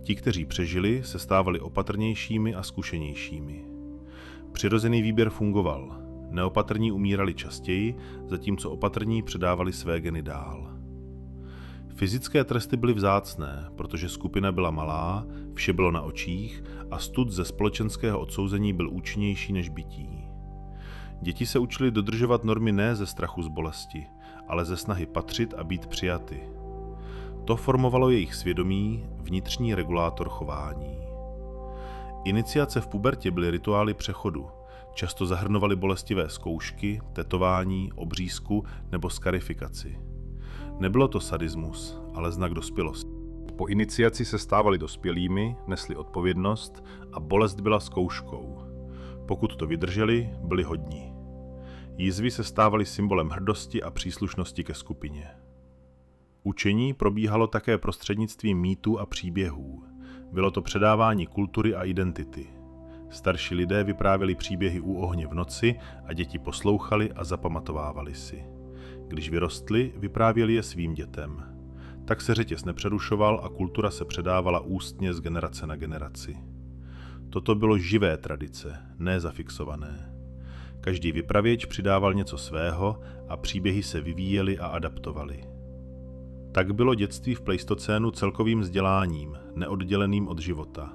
Ti, kteří přežili, se stávali opatrnějšími a zkušenějšími. Přirozený výběr fungoval. Neopatrní umírali častěji, zatímco opatrní předávali své geny dál. Fyzické tresty byly vzácné, protože skupina byla malá, vše bylo na očích a stud ze společenského odsouzení byl účinnější než bití. Děti se učily dodržovat normy ne ze strachu z bolesti, ale ze snahy patřit a být přijaty. To formovalo jejich svědomí, vnitřní regulátor chování. Iniciace v pubertě byly rituály přechodu, často zahrnovaly bolestivé zkoušky, tetování, obřízku nebo skarifikaci. Nebylo to sadismus, ale znak dospělosti. Po iniciaci se stávali dospělými, nesli odpovědnost a bolest byla zkouškou. Pokud to vydrželi, byli hodní. Jizvy se stávaly symbolem hrdosti a příslušnosti ke skupině. Učení probíhalo také prostřednictvím mýtů a příběhů. Bylo to předávání kultury a identity. Starší lidé vyprávěli příběhy u ohně v noci a děti poslouchali a zapamatovávali si. Když vyrostli, vyprávěli je svým dětem. Tak se řetěz nepřerušoval a kultura se předávala ústně z generace na generaci. Toto bylo živé tradice, ne zafixované. Každý vypravěč přidával něco svého a příběhy se vyvíjely a adaptovaly. Tak bylo dětství v pleistocénu celkovým vzděláním, neodděleným od života.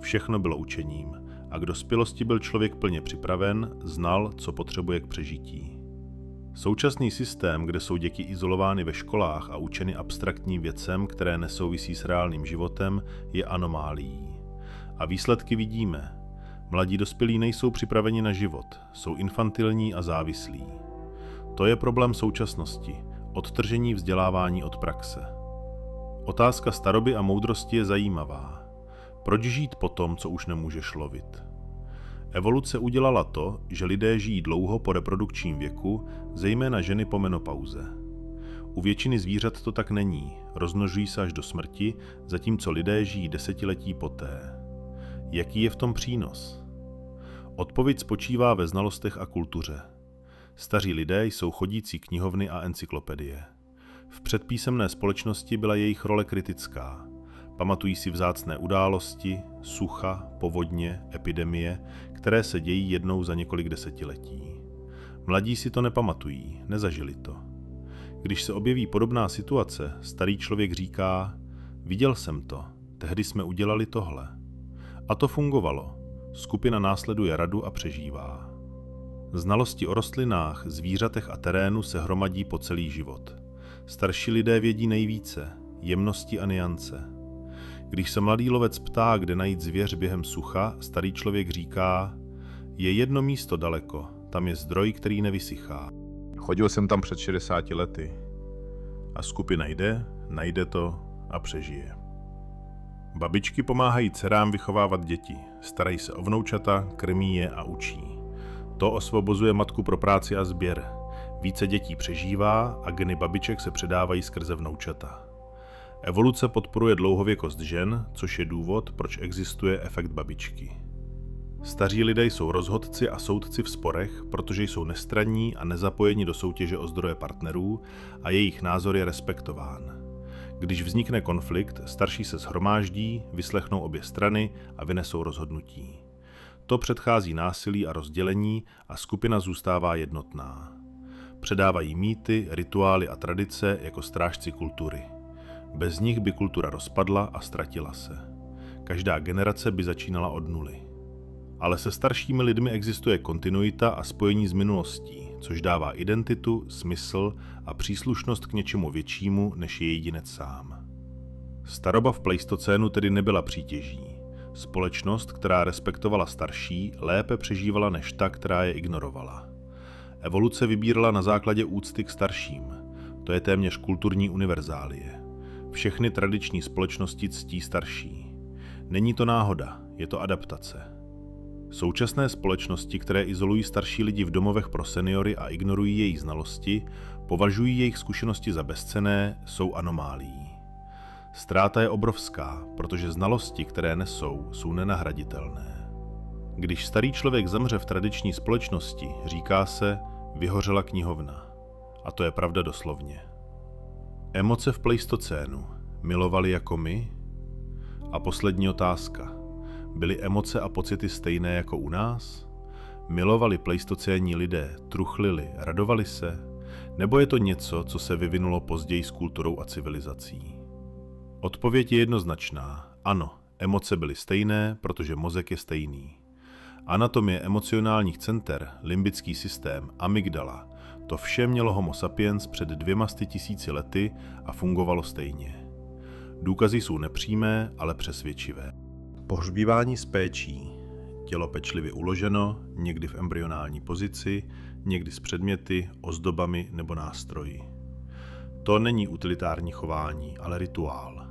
Všechno bylo učením a k dospělosti byl člověk plně připraven, znal, co potřebuje k přežití. Současný systém, kde jsou děti izolovány ve školách a učeny abstraktním věcem, které nesouvisí s reálným životem, je anomálií. A výsledky vidíme. Mladí dospělí nejsou připraveni na život, jsou infantilní a závislí. To je problém současnosti, odtržení vzdělávání od praxe. Otázka staroby a moudrosti je zajímavá. Proč žít po tom, co už nemůžeš lovit? Evoluce udělala to, že lidé žijí dlouho po reprodukčním věku, zejména ženy po menopauze. U většiny zvířat to tak není, rozmnožují se až do smrti, zatímco lidé žijí desetiletí poté. Jaký je v tom přínos? Odpověď spočívá ve znalostech a kultuře. Staří lidé jsou chodící knihovny a encyklopedie. V předpísemné společnosti byla jejich role kritická. Pamatují si vzácné události, sucha, povodně, epidemie, které se dějí jednou za několik desetiletí. Mladí si to nepamatují, nezažili to. Když se objeví podobná situace, starý člověk říká: viděl jsem to, tehdy jsme udělali tohle. A to fungovalo. Skupina následuje radu a přežívá. Znalosti o rostlinách, zvířatech a terénu se hromadí po celý život. Starší lidé vědí nejvíce, jemnosti a nuance. Když se mladý lovec ptá, kde najít zvěř během sucha, starý člověk říká: je jedno místo daleko, tam je zdroj, který nevysychá. Chodil jsem tam před 60 lety. A skupina jde, najde to a přežije. Babičky pomáhají dcerám vychovávat děti, starají se o vnoučata, krmí je a učí. To osvobozuje matku pro práci a sběr. Více dětí přežívá a geny babiček se předávají skrze vnoučata. Evoluce podporuje dlouhověkost žen, což je důvod, proč existuje efekt babičky. Staří lidé jsou rozhodci a soudci v sporech, protože jsou nestranní a nezapojeni do soutěže o zdroje partnerů a jejich názor je respektován. Když vznikne konflikt, starší se shromáždí, vyslechnou obě strany a vynesou rozhodnutí. To předchází násilí a rozdělení a skupina zůstává jednotná. Předávají mýty, rituály a tradice jako strážci kultury. Bez nich by kultura rozpadla a ztratila se. Každá generace by začínala od nuly. Ale se staršími lidmi existuje kontinuita a spojení s minulostí, což dává identitu, smysl a příslušnost k něčemu většímu, než je jedinec sám. Staroba v pleistocénu tedy nebyla přítěží. Společnost, která respektovala starší, lépe přežívala než ta, která je ignorovala. Evoluce vybírala na základě úcty k starším. To je téměř kulturní univerzálie. Všechny tradiční společnosti ctí starší. Není to náhoda, je to adaptace. Současné společnosti, které izolují starší lidi v domovech pro seniory a ignorují jejich znalosti, považují jejich zkušenosti za bezcenné, jsou anomálií. Ztráta je obrovská, protože znalosti, které nesou, jsou nenahraditelné. Když starý člověk zemře v tradiční společnosti, říká se, vyhořela knihovna. A to je pravda doslovně. Emoce v pleistocénu. Milovali jako my? A poslední otázka. Byly emoce a pocity stejné jako u nás? Milovali pleistocénní lidé, truchlili, radovali se? Nebo je to něco, co se vyvinulo později s kulturou a civilizací? Odpověď je jednoznačná. Ano, emoce byly stejné, protože mozek je stejný. Anatomie emocionálních center, limbický systém, amygdala, to vše mělo Homo sapiens před 200 000 lety a fungovalo stejně. Důkazy jsou nepřímé, ale přesvědčivé. Pohřbívání s péčí. Tělo pečlivě uloženo, někdy v embryonální pozici, někdy s předměty, ozdobami nebo nástroji. To není utilitární chování, ale rituál.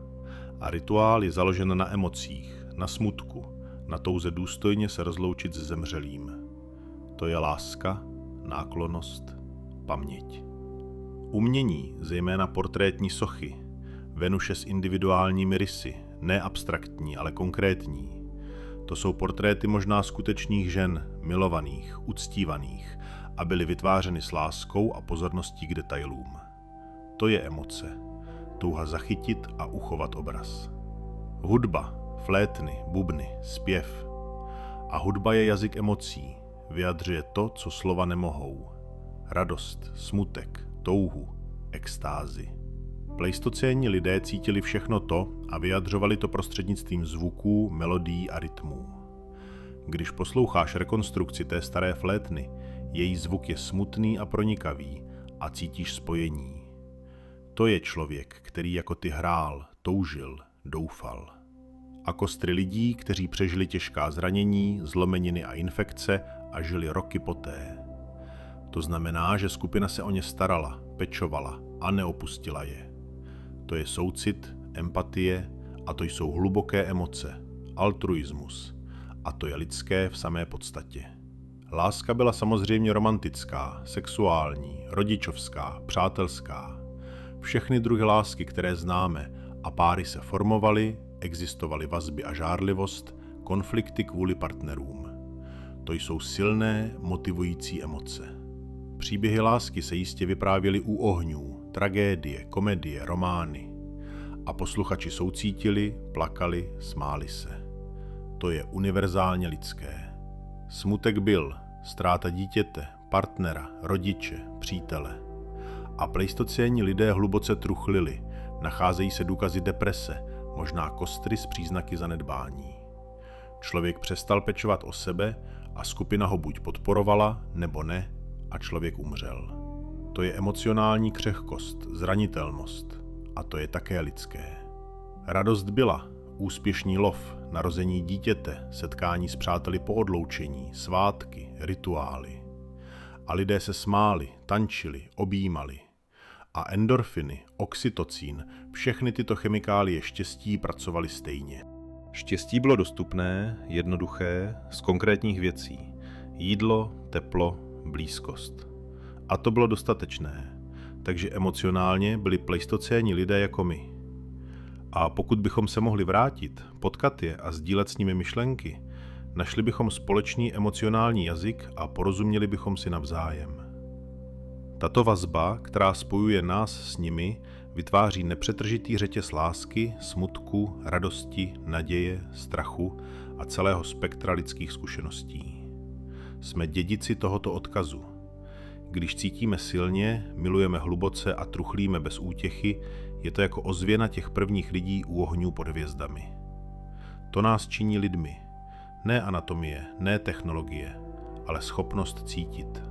A rituál je založen na emocích, na smutku, na touze důstojně se rozloučit s zemřelým. To je láska, náklonnost, paměť. Umění, zejména portrétní sochy, Venuše s individuálními rysy, ne abstraktní, ale konkrétní. To jsou portréty možná skutečných žen, milovaných, uctívaných a byly vytvářeny s láskou a pozorností k detailům. To je emoce, touha zachytit a uchovat obraz. Hudba, flétny, bubny, zpěv. A hudba je jazyk emocí, vyjadřuje to, co slova nemohou. Radost, smutek, touhu, extázi. Pleistocénní lidé cítili všechno to a vyjadřovali to prostřednictvím zvuků, melodií a rytmů. Když posloucháš rekonstrukci té staré flétny, její zvuk je smutný a pronikavý a cítíš spojení. To je člověk, který jako ty hrál, toužil, doufal. A kostry lidí, kteří přežili těžká zranění, zlomeniny a infekce a žili roky poté. To znamená, že skupina se o ně starala, pečovala a neopustila je. To je soucit, empatie a to jsou hluboké emoce, altruismus. A to je lidské v samé podstatě. Láska byla samozřejmě romantická, sexuální, rodičovská, přátelská. Všechny druhy lásky, které známe, a páry se formovaly, existovaly vazby a žárlivost, konflikty kvůli partnerům. To jsou silné, motivující emoce. Příběhy lásky se jistě vyprávěly u ohňů, tragédie, komedie, romány. A posluchači soucítili, plakali, smáli se. To je univerzálně lidské. Smutek byl, ztráta dítěte, partnera, rodiče, přítele. A pleistocénní lidé hluboce truchlili, nacházejí se důkazy deprese, možná kostry s příznaky zanedbání. Člověk přestal pečovat o sebe a skupina ho buď podporovala, nebo ne, a člověk umřel. To je emocionální křehkost, zranitelnost, a to je také lidské. Radost byla, úspěšný lov, narození dítěte, setkání s přáteli po odloučení, svátky, rituály. A lidé se smáli, tančili, objímali. A endorfiny, oxytocín, všechny tyto chemikálie štěstí pracovaly stejně. Štěstí bylo dostupné, jednoduché, z konkrétních věcí. Jídlo, teplo, blízkost. A to bylo dostatečné, takže emocionálně byli pleistocénní lidé jako my. A pokud bychom se mohli vrátit, potkat je a sdílet s nimi myšlenky, našli bychom společný emocionální jazyk a porozuměli bychom si navzájem. Tato vazba, která spojuje nás s nimi, vytváří nepřetržitý řetěz lásky, smutku, radosti, naděje, strachu a celého spektra lidských zkušeností. Jsme dědici tohoto odkazu. Když cítíme silně, milujeme hluboce a truchlíme bez útěchy, je to jako ozvěna těch prvních lidí u ohňů pod hvězdami. To nás činí lidmi. Ne anatomie, ne technologie, ale schopnost cítit.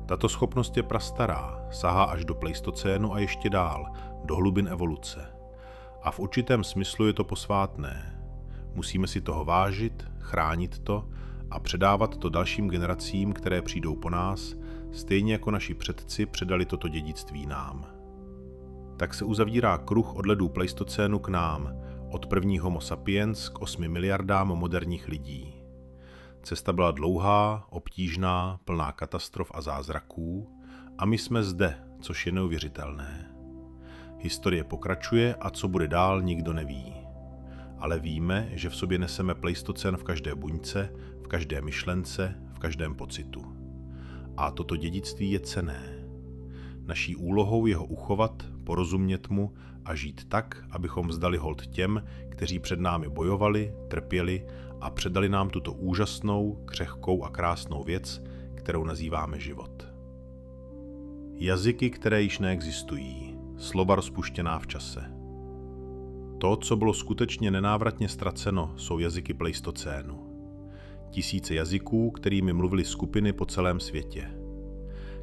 Tato schopnost je prastará, sahá až do pleistocénu a ještě dál, do hlubin evoluce. A v určitém smyslu je to posvátné. Musíme si toho vážit, chránit to a předávat to dalším generacím, které přijdou po nás, stejně jako naši předci předali toto dědictví nám. Tak se uzavírá kruh od ledů pleistocénu k nám, od první Homo sapiens k 8 miliardám moderních lidí. Cesta byla dlouhá, obtížná, plná katastrof a zázraků a my jsme zde, což je neuvěřitelné. Historie pokračuje a co bude dál, nikdo neví. Ale víme, že v sobě neseme pleistocén v každé buňce, v každé myšlence, v každém pocitu. A toto dědictví je cenné. Naší úlohou je ho uchovat, porozumět mu a žít tak, abychom vzdali hold těm, kteří před námi bojovali, trpěli a předali nám tuto úžasnou, křehkou a krásnou věc, kterou nazýváme život. Jazyky, které již neexistují, slova rozpuštěná v čase. To, co bylo skutečně nenávratně ztraceno, jsou jazyky pleistocénu. Tisíce jazyků, kterými mluvily skupiny po celém světě.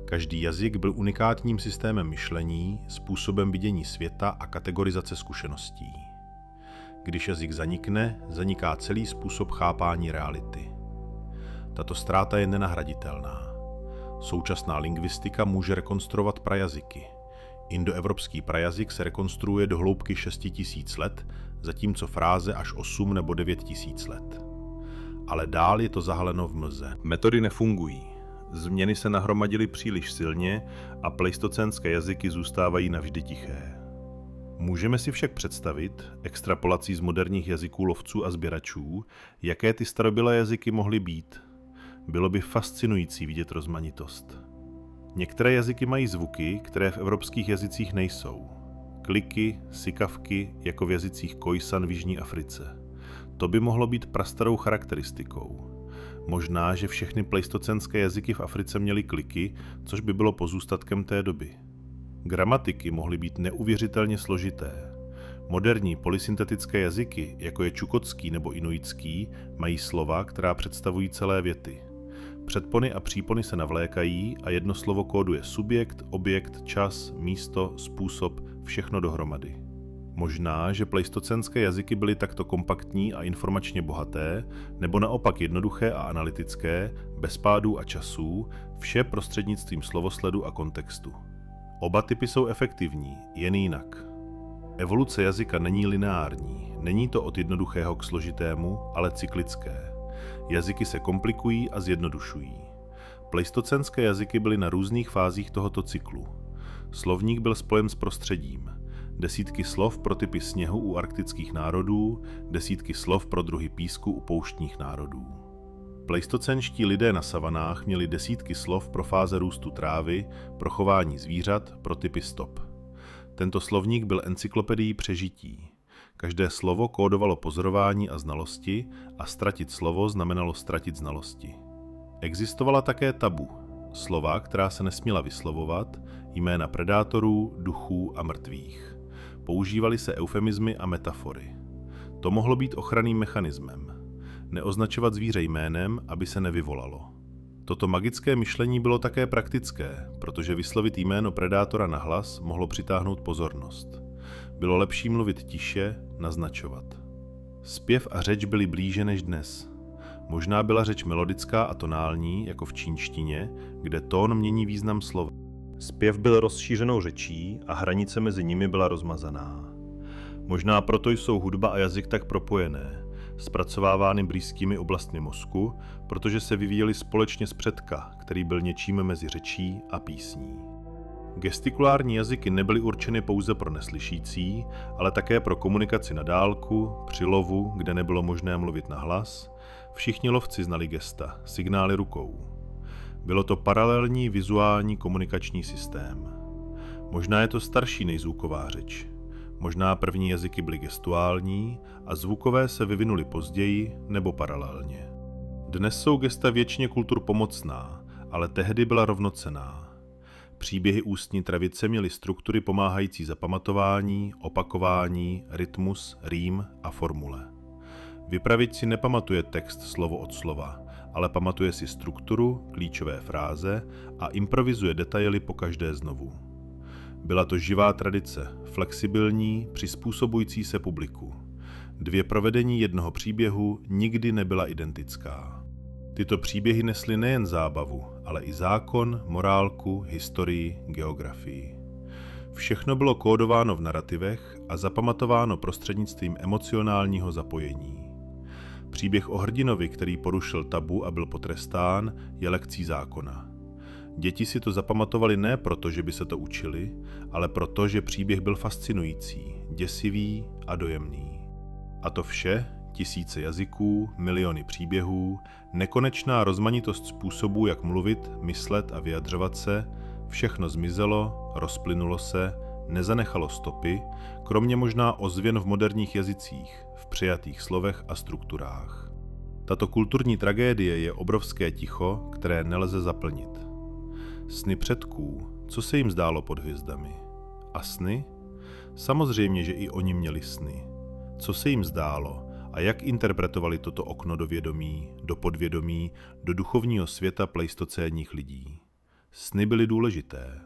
Každý jazyk byl unikátním systémem myšlení, způsobem vidění světa a kategorizace zkušeností. Když jazyk zanikne, zaniká celý způsob chápání reality. Tato ztráta je nenahraditelná. Současná lingvistika může rekonstruovat prajazyky. Indoevropský prajazyk se rekonstruuje do hloubky 6000 let, zatímco fráze až 8 nebo 9000 let. Ale dál je to zahaleno v mlze. Metody nefungují. Změny se nahromadily příliš silně a pleistocénské jazyky zůstávají navždy tiché. Můžeme si však představit, extrapolací z moderních jazyků lovců a sběračů, jaké ty starobylé jazyky mohly být. Bylo by fascinující vidět rozmanitost. Některé jazyky mají zvuky, které v evropských jazycích nejsou. Kliky, sykavky, jako v jazycích Khoisan v Jižní Africe. To by mohlo být prastarou charakteristikou. Možná, že všechny pleistocénské jazyky v Africe měly kliky, což by bylo pozůstatkem té doby. Gramatiky mohly být neuvěřitelně složité. Moderní polysyntetické jazyky, jako je čukotský nebo inuitský, mají slova, která představují celé věty. Předpony a přípony se navlékají a jedno slovo kóduje subjekt, objekt, čas, místo, způsob, všechno dohromady. Možná, že pleistocenské jazyky byly takto kompaktní a informačně bohaté, nebo naopak jednoduché a analytické, bez pádů a časů, vše prostřednictvím slovosledu a kontextu. Oba typy jsou efektivní, jen jinak. Evoluce jazyka není lineární, není to od jednoduchého k složitému, ale cyklické. Jazyky se komplikují a zjednodušují. Pleistocenské jazyky byly na různých fázích tohoto cyklu. Slovník byl spojen s prostředím. Desítky slov pro typy sněhu u arktických národů, desítky slov pro druhy písku u pouštních národů. Pleistocenští lidé na savanách měli desítky slov pro fáze růstu trávy, pro chování zvířat, pro typy stop. Tento slovník byl encyklopedií přežití. Každé slovo kódovalo pozorování a znalosti a ztratit slovo znamenalo ztratit znalosti. Existovala také tabu, slova, která se nesměla vyslovovat, jména predátorů, duchů a mrtvých. Používaly se eufemizmy a metafory. To mohlo být ochranným mechanismem. Neoznačovat zvíře jménem, aby se nevyvolalo. Toto magické myšlení bylo také praktické, protože vyslovit jméno predátora nahlas mohlo přitáhnout pozornost. Bylo lepší mluvit tiše, naznačovat. Zpěv a řeč byly blíže než dnes. Možná byla řeč melodická a tonální, jako v čínštině, kde tón mění význam slova. Zpěv byl rozšířenou řečí a hranice mezi nimi byla rozmazaná. Možná proto jsou hudba a jazyk tak propojené, zpracovávány blízkými oblastmi mozku, protože se vyvíjely společně z předka, který byl něčím mezi řečí a písní. Gestikulární jazyky nebyly určeny pouze pro neslyšící, ale také pro komunikaci na dálku, při lovu, kde nebylo možné mluvit nahlas. Všichni lovci znali gesta, signály rukou. Bylo to paralelní vizuální komunikační systém. Možná je to starší než zvuková řeč. Možná první jazyky byly gestuální a zvukové se vyvinuly později nebo paralelně. Dnes jsou gesta většině kultur pomocná, ale tehdy byla rovnocenná. Příběhy ústní tradice měly struktury pomáhající zapamatování, opakování, rytmus, rým a formule. Vypravěč si nepamatuje text slovo od slova, ale pamatuje si strukturu, klíčové fráze a improvizuje detaily pokaždé znovu. Byla to živá tradice, flexibilní, přizpůsobující se publiku. Dvě provedení jednoho příběhu nikdy nebyla identická. Tyto příběhy nesly nejen zábavu, ale i zákon, morálku, historii, geografii. Všechno bylo kódováno v narativech a zapamatováno prostřednictvím emocionálního zapojení. Příběh o hrdinovi, který porušil tabu a byl potrestán, je lekcí zákona. Děti si to zapamatovali ne proto, že by se to učili, ale proto, že příběh byl fascinující, děsivý a dojemný. A to vše, tisíce jazyků, miliony příběhů, nekonečná rozmanitost způsobů, jak mluvit, myslet a vyjadřovat se, všechno zmizelo, rozplynulo se, nezanechalo stopy, kromě možná ozvěn v moderních jazycích, v přijatých slovech a strukturách. Tato kulturní tragédie je obrovské ticho, které nelze zaplnit. Sny předků, co se jim zdálo pod hvězdami? A sny? Samozřejmě, že i oni měli sny. Co se jim zdálo a jak interpretovali toto okno do vědomí, do podvědomí, do duchovního světa pleistocénních lidí? Sny byly důležité.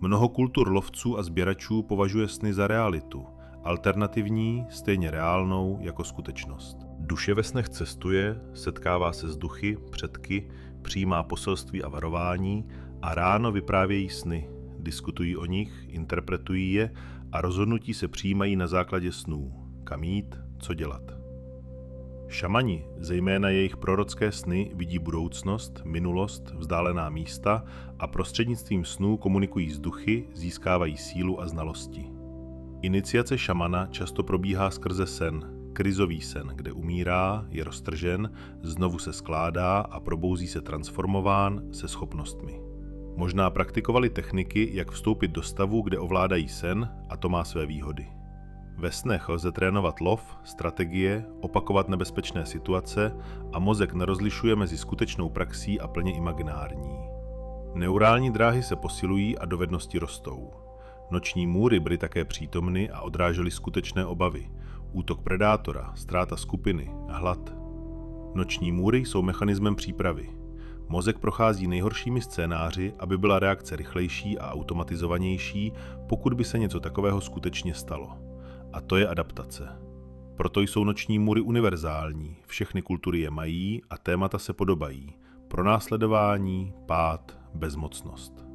Mnoho kultur lovců a sběračů považuje sny za realitu, alternativní, stejně reálnou jako skutečnost. Duše ve snech cestuje, setkává se s duchy, předky, přijímá poselství a varování a ráno vyprávějí sny, diskutují o nich, interpretují je a rozhodnutí se přijímají na základě snů, kam jít, co dělat. Šamani, zejména jejich prorocké sny, vidí budoucnost, minulost, vzdálená místa a prostřednictvím snů komunikují s duchy, získávají sílu a znalosti. Iniciace šamana často probíhá skrze sen, krizový sen, kde umírá, je roztržen, znovu se skládá a probouzí se transformován se schopnostmi. Možná praktikovali techniky, jak vstoupit do stavu, kde ovládají sen, a to má své výhody. Ve snech lze trénovat lov, strategie, opakovat nebezpečné situace a mozek nerozlišuje mezi skutečnou praxí a plně imaginární. Neurální dráhy se posilují a dovednosti rostou. Noční můry byly také přítomny a odrážely skutečné obavy. Útok predátora, ztráta skupiny, hlad. Noční můry jsou mechanismem přípravy. Mozek prochází nejhoršími scénáři, aby byla reakce rychlejší a automatizovanější, pokud by se něco takového skutečně stalo. A to je adaptace. Proto jsou noční můry univerzální, všechny kultury je mají a témata se podobají. Pronásledování, pád, bezmocnost.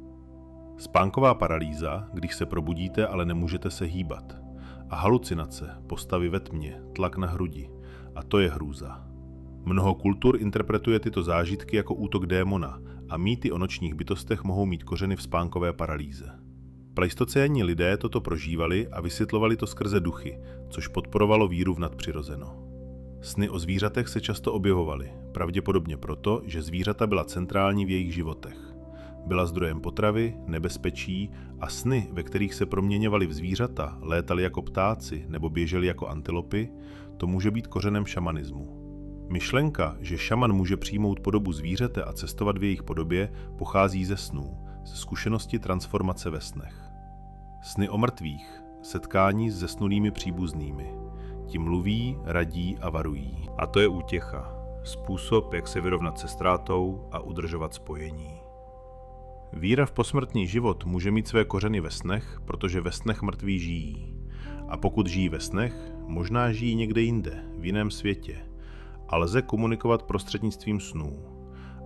Spánková paralýza, když se probudíte, ale nemůžete se hýbat. A halucinace, postavy ve tmě, tlak na hrudi. A to je hrůza. Mnoho kultur interpretuje tyto zážitky jako útok démona a mýty o nočních bytostech mohou mít kořeny v spánkové paralýze. Pleistocénní lidé toto prožívali a vysvětlovali to skrze duchy, což podporovalo víru v nadpřirozeno. Sny o zvířatech se často objevovaly, pravděpodobně proto, že zvířata byla centrální v jejich životech. Byla zdrojem potravy, nebezpečí a sny, ve kterých se proměňovali v zvířata, létali jako ptáci nebo běželi jako antilopy, to může být kořenem šamanismu. Myšlenka, že šaman může přijmout podobu zvířete a cestovat v jejich podobě, pochází ze snů, ze zkušenosti transformace ve snech. Sny o mrtvých, setkání s zesnulými příbuznými. Ti mluví, radí a varují. A to je útěcha, způsob, jak se vyrovnat se ztrátou a udržovat spojení. Víra v posmrtný život může mít své kořeny ve snech, protože ve snech mrtví žijí. A pokud žijí ve snech, možná žijí někde jinde, v jiném světě. A lze komunikovat prostřednictvím snů.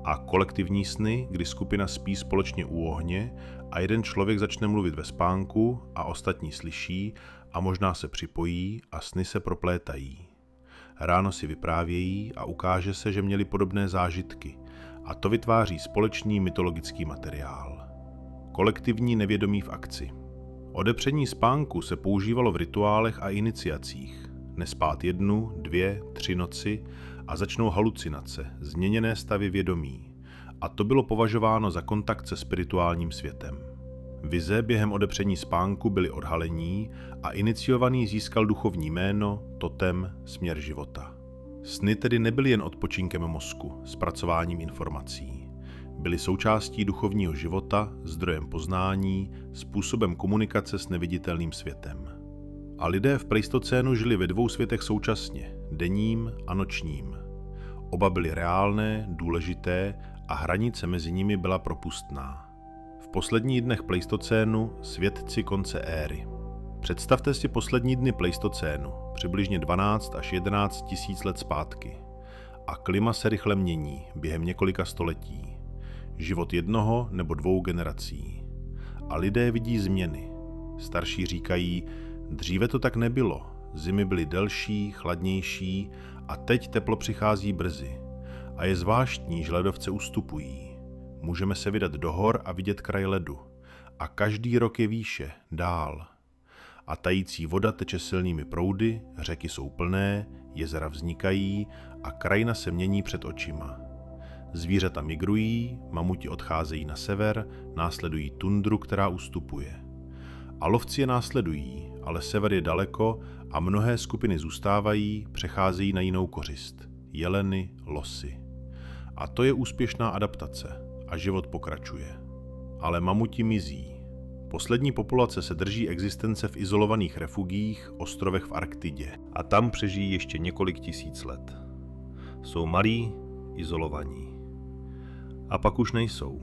A kolektivní sny, kdy skupina spí společně u ohně a jeden člověk začne mluvit ve spánku a ostatní slyší a možná se připojí a sny se proplétají. Ráno si vyprávějí a ukáže se, že měli podobné zážitky a to vytváří společný mytologický materiál. Kolektivní nevědomí v akci. Odepření spánku se používalo v rituálech a iniciacích. Nespát 1, 2, 3 noci a začnou halucinace, změněné stavy vědomí. A to bylo považováno za kontakt se spirituálním světem. Vize během odepření spánku byly odhalení a iniciovaný získal duchovní jméno, totem, směr života. Sny tedy nebyly jen odpočinkem mozku, zpracováním informací. Byly součástí duchovního života, zdrojem poznání, způsobem komunikace s neviditelným světem. A lidé v pleistocénu žili ve dvou světech současně, denním a nočním. Oba byly reálné, důležité a hranice mezi nimi byla propustná. V posledních dnech pleistocénu světci konce éry. Představte si poslední dny pleistocénu, přibližně 12 až 11 tisíc let zpátky. A klima se rychle mění během několika století. Život jednoho nebo 2 generací. A lidé vidí změny. Starší říkají, dříve to tak nebylo, zimy byly delší, chladnější a teď teplo přichází brzy. A je zvláštní, že ledovce ustupují. Můžeme se vydat do hor a vidět kraj ledu. A každý rok je výše, dál. A tající voda teče silnými proudy, řeky jsou plné, jezera vznikají a krajina se mění před očima. Zvířata migrují, mamuti odcházejí na sever, následují tundru, která ustupuje. A lovci je následují, ale sever je daleko a mnohé skupiny zůstávají, přecházejí na jinou kořist. Jeleny, losy. A to je úspěšná adaptace a život pokračuje. Ale mamuti mizí. Poslední populace se drží existence v izolovaných refugiích, ostrovech v Arktidě. A tam přežijí ještě několik tisíc let. Jsou malí, izolovaní. A pak už nejsou.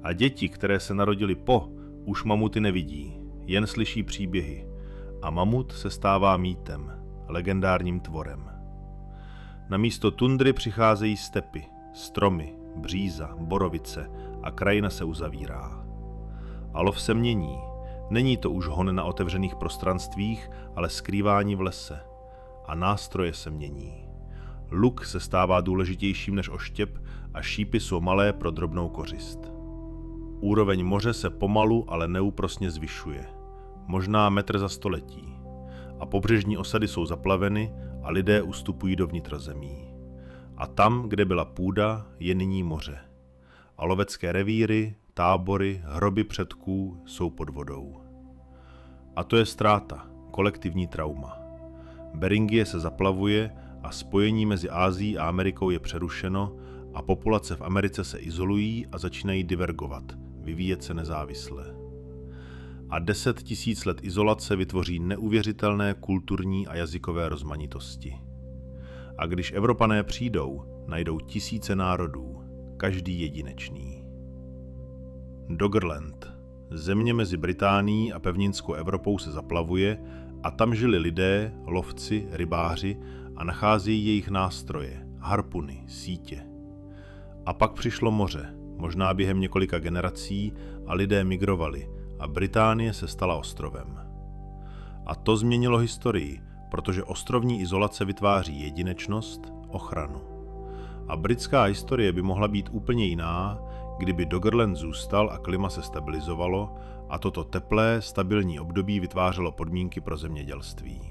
A děti, které se narodily po, už mamuty nevidí, jen slyší příběhy. A mamut se stává mýtem, legendárním tvorem. Na místo tundry přicházejí stepy, stromy, bříza, borovice a krajina se uzavírá. A lov se mění. Není to už hon na otevřených prostranstvích, ale skrývání v lese. A nástroje se mění. Luk se stává důležitějším než oštěp a šípy jsou malé pro drobnou kořist. Úroveň moře se pomalu, ale neúprosně zvyšuje. Možná metr za století. A pobřežní osady jsou zaplaveny a lidé ustupují do vnitrozemí. A tam, kde byla půda, je nyní moře. A lovecké revíry, tábory, hroby předků jsou pod vodou. A to je ztráta, kolektivní trauma. Beringie se zaplavuje a spojení mezi Ázií a Amerikou je přerušeno a populace v Americe se izolují a začínají divergovat, vyvíjet se nezávisle. a 10 000 let izolace vytvoří neuvěřitelné kulturní a jazykové rozmanitosti. A když Evropané přijdou, najdou tisíce národů, každý jedinečný. Doggerland. Země mezi Británií a pevninskou Evropou se zaplavuje a tam žili lidé, lovci, rybáři a nacházejí jejich nástroje, harpuny, sítě. A pak přišlo moře, možná během několika generací, a lidé migrovali a Británie se stala ostrovem. A to změnilo historii, protože ostrovní izolace vytváří jedinečnost, ochranu. A britská historie by mohla být úplně jiná, kdyby Doggerland zůstal a klima se stabilizovalo a toto teplé, stabilní období vytvářelo podmínky pro zemědělství.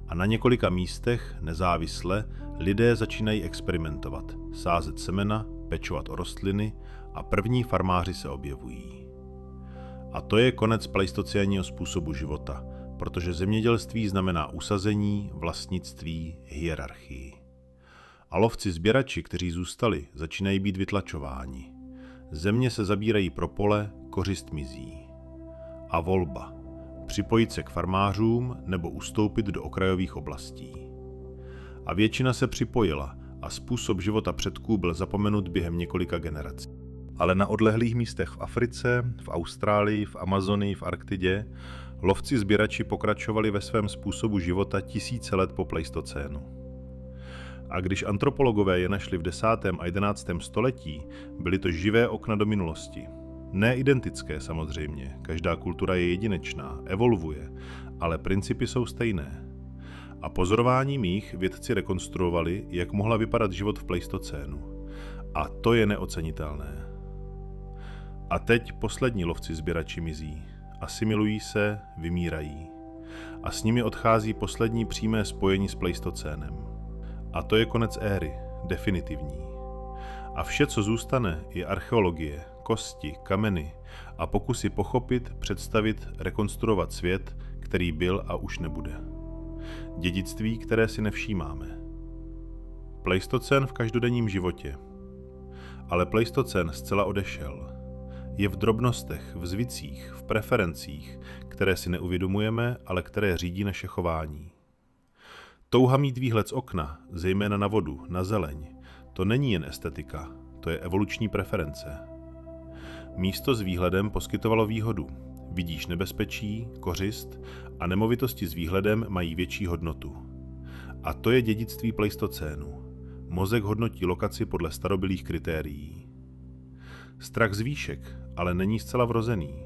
A na několika místech, nezávisle, lidé začínají experimentovat, sázet semena, pečovat o rostliny a první farmáři se objevují. A to je konec pleistocénního způsobu života, protože zemědělství znamená usazení, vlastnictví, hierarchii. A lovci sběrači, kteří zůstali, začínají být vytlačováni. Země se zabírají pro pole, kořist mizí. A volba. Připojit se k farmářům nebo ustoupit do okrajových oblastí. A většina se připojila a způsob života předků byl zapomenut během několika generací. Ale na odlehlých místech v Africe, v Austrálii, v Amazonii, v Arktidě lovci sběrači pokračovali ve svém způsobu života tisíce let po pleistocénu. A když antropologové je našli v 10. a 11. století, byly to živé okna do minulosti. Ne identické samozřejmě, každá kultura je jedinečná, evolvuje, ale principy jsou stejné. A pozorováním jich vědci rekonstruovali, jak mohla vypadat život v pleistocénu. A to je neocenitelné. A teď poslední lovci sběrači mizí, asimilují se, vymírají. A s nimi odchází poslední přímé spojení s pleistocénem. A to je konec éry, definitivní. A vše, co zůstane, je archeologie, kosti, kameny a pokusy pochopit, představit, rekonstruovat svět, který byl a už nebude. Dědictví, které si nevšímáme. Pleistocén v každodenním životě. Ale pleistocén zcela odešel. Je v drobnostech, v zvicích, v preferencích, které si neuvědomujeme, ale které řídí naše chování. Touha mít výhled z okna, zejména na vodu, na zeleň, to není jen estetika, to je evoluční preference. Místo s výhledem poskytovalo výhodu. Vidíš nebezpečí, kořist a nemovitosti s výhledem mají větší hodnotu. A to je dědictví pleistocénu. Mozek hodnotí lokaci podle starobylých kritérií. Strach z výšek, ale není zcela vrozený.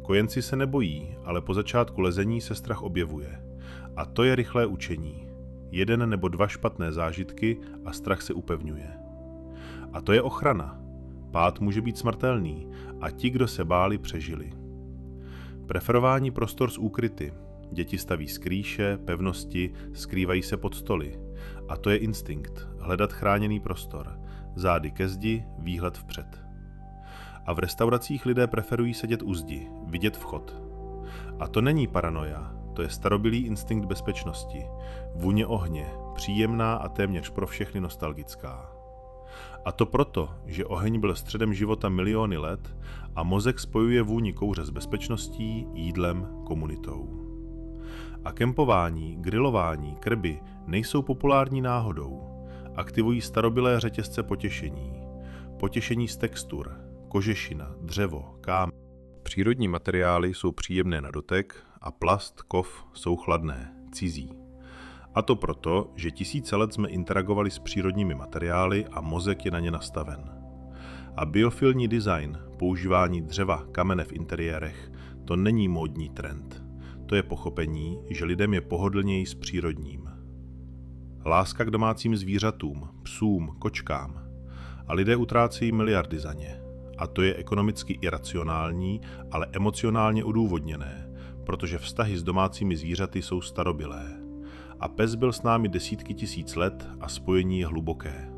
Kojenci se nebojí, ale po začátku lezení se strach objevuje. A to je rychlé učení. 1 nebo 2 špatné zážitky a strach se upevňuje. A to je ochrana. Pád může být smrtelný a ti, kdo se báli, přežili. Preferování prostor z úkryty. Děti staví skrýše, pevnosti, skrývají se pod stoly. A to je instinkt, hledat chráněný prostor. Zády ke zdi, výhled vpřed. A v restauracích lidé preferují sedět u zdi, vidět vchod. A to není paranoia, to je starobylý instinkt bezpečnosti. Vůně ohně, příjemná a téměř pro všechny nostalgická. A to proto, že oheň byl středem života miliony let a mozek spojuje vůni kouře s bezpečností, jídlem, komunitou. A kempování, grilování, krby nejsou populární náhodou. Aktivují starobylé řetězce potěšení. Potěšení z textur, kožešina, dřevo, kámen. Přírodní materiály jsou příjemné na dotek a plast, kov jsou chladné, cizí. A to proto, že tisíce let jsme interagovali s přírodními materiály a mozek je na ně nastaven. A biofilní design, používání dřeva, kamene v interiérech, to není módní trend. To je pochopení, že lidem je pohodlněji s přírodním. Láska k domácím zvířatům, psům, kočkám. A lidé utrácejí miliardy za ně. A to je ekonomicky iracionální, ale emocionálně odůvodněné, protože vztahy s domácími zvířaty jsou starobylé. A pes byl s námi desítky tisíc let a spojení je hluboké.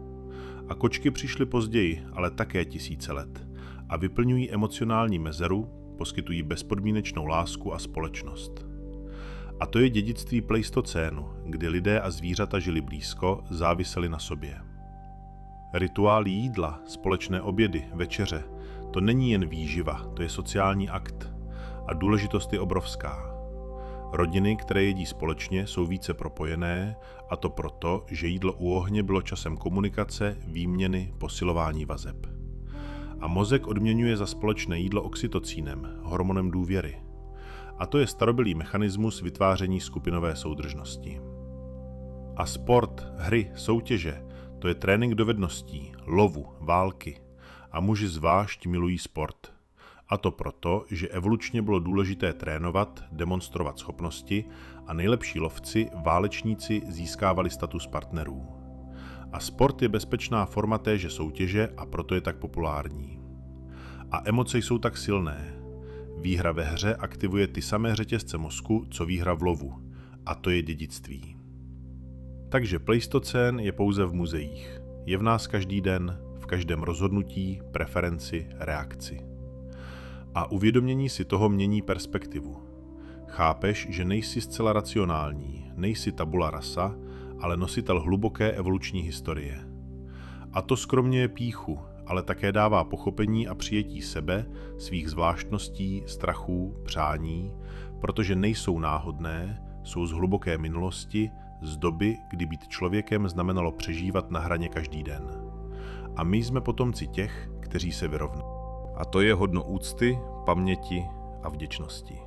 A kočky přišly později, ale také tisíce let. A vyplňují emocionální mezeru, poskytují bezpodmínečnou lásku a společnost. A to je dědictví pleistocénu, kdy lidé a zvířata žili blízko, záviseli na sobě. Rituál jídla, společné obědy, večeře, to není jen výživa, to je sociální akt. a důležitost je obrovská. Rodiny, které jedí společně, jsou více propojené, a to proto, že jídlo u ohně bylo časem komunikace, výměny, posilování vazeb. A mozek odměňuje za společné jídlo oxytocínem, hormonem důvěry. A to je starobylý mechanismus vytváření skupinové soudržnosti. A sport, hry, soutěže, to je trénink dovedností, lovu, války. A muži zvlášť milují sport. A to proto, že evolučně bylo důležité trénovat, demonstrovat schopnosti a nejlepší lovci, válečníci získávali status partnerů. A sport je bezpečná forma téže soutěže a proto je tak populární. A emoce jsou tak silné. Výhra ve hře aktivuje ty samé řetězce mozku, co výhra v lovu. A to je dědictví. Takže pleistocén je pouze v muzeích. Je v nás každý den, v každém rozhodnutí, preferenci, reakci. A uvědomění si toho mění perspektivu. Chápeš, že nejsi zcela racionální, nejsi tabula rasa, ale nositel hluboké evoluční historie. A to skromňuje pýchu, ale také dává pochopení a přijetí sebe, svých zvláštností, strachů, přání, protože nejsou náhodné, jsou z hluboké minulosti, z doby, kdy být člověkem znamenalo přežívat na hraně každý den. A my jsme potomci těch, kteří se vyrovnali. A to je hodno úcty, paměti a vděčnosti.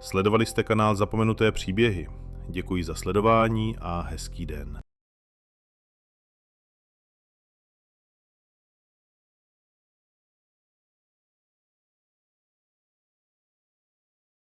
Sledovali jste kanál Zapomenuté příběhy. Děkuji za sledování a hezký den.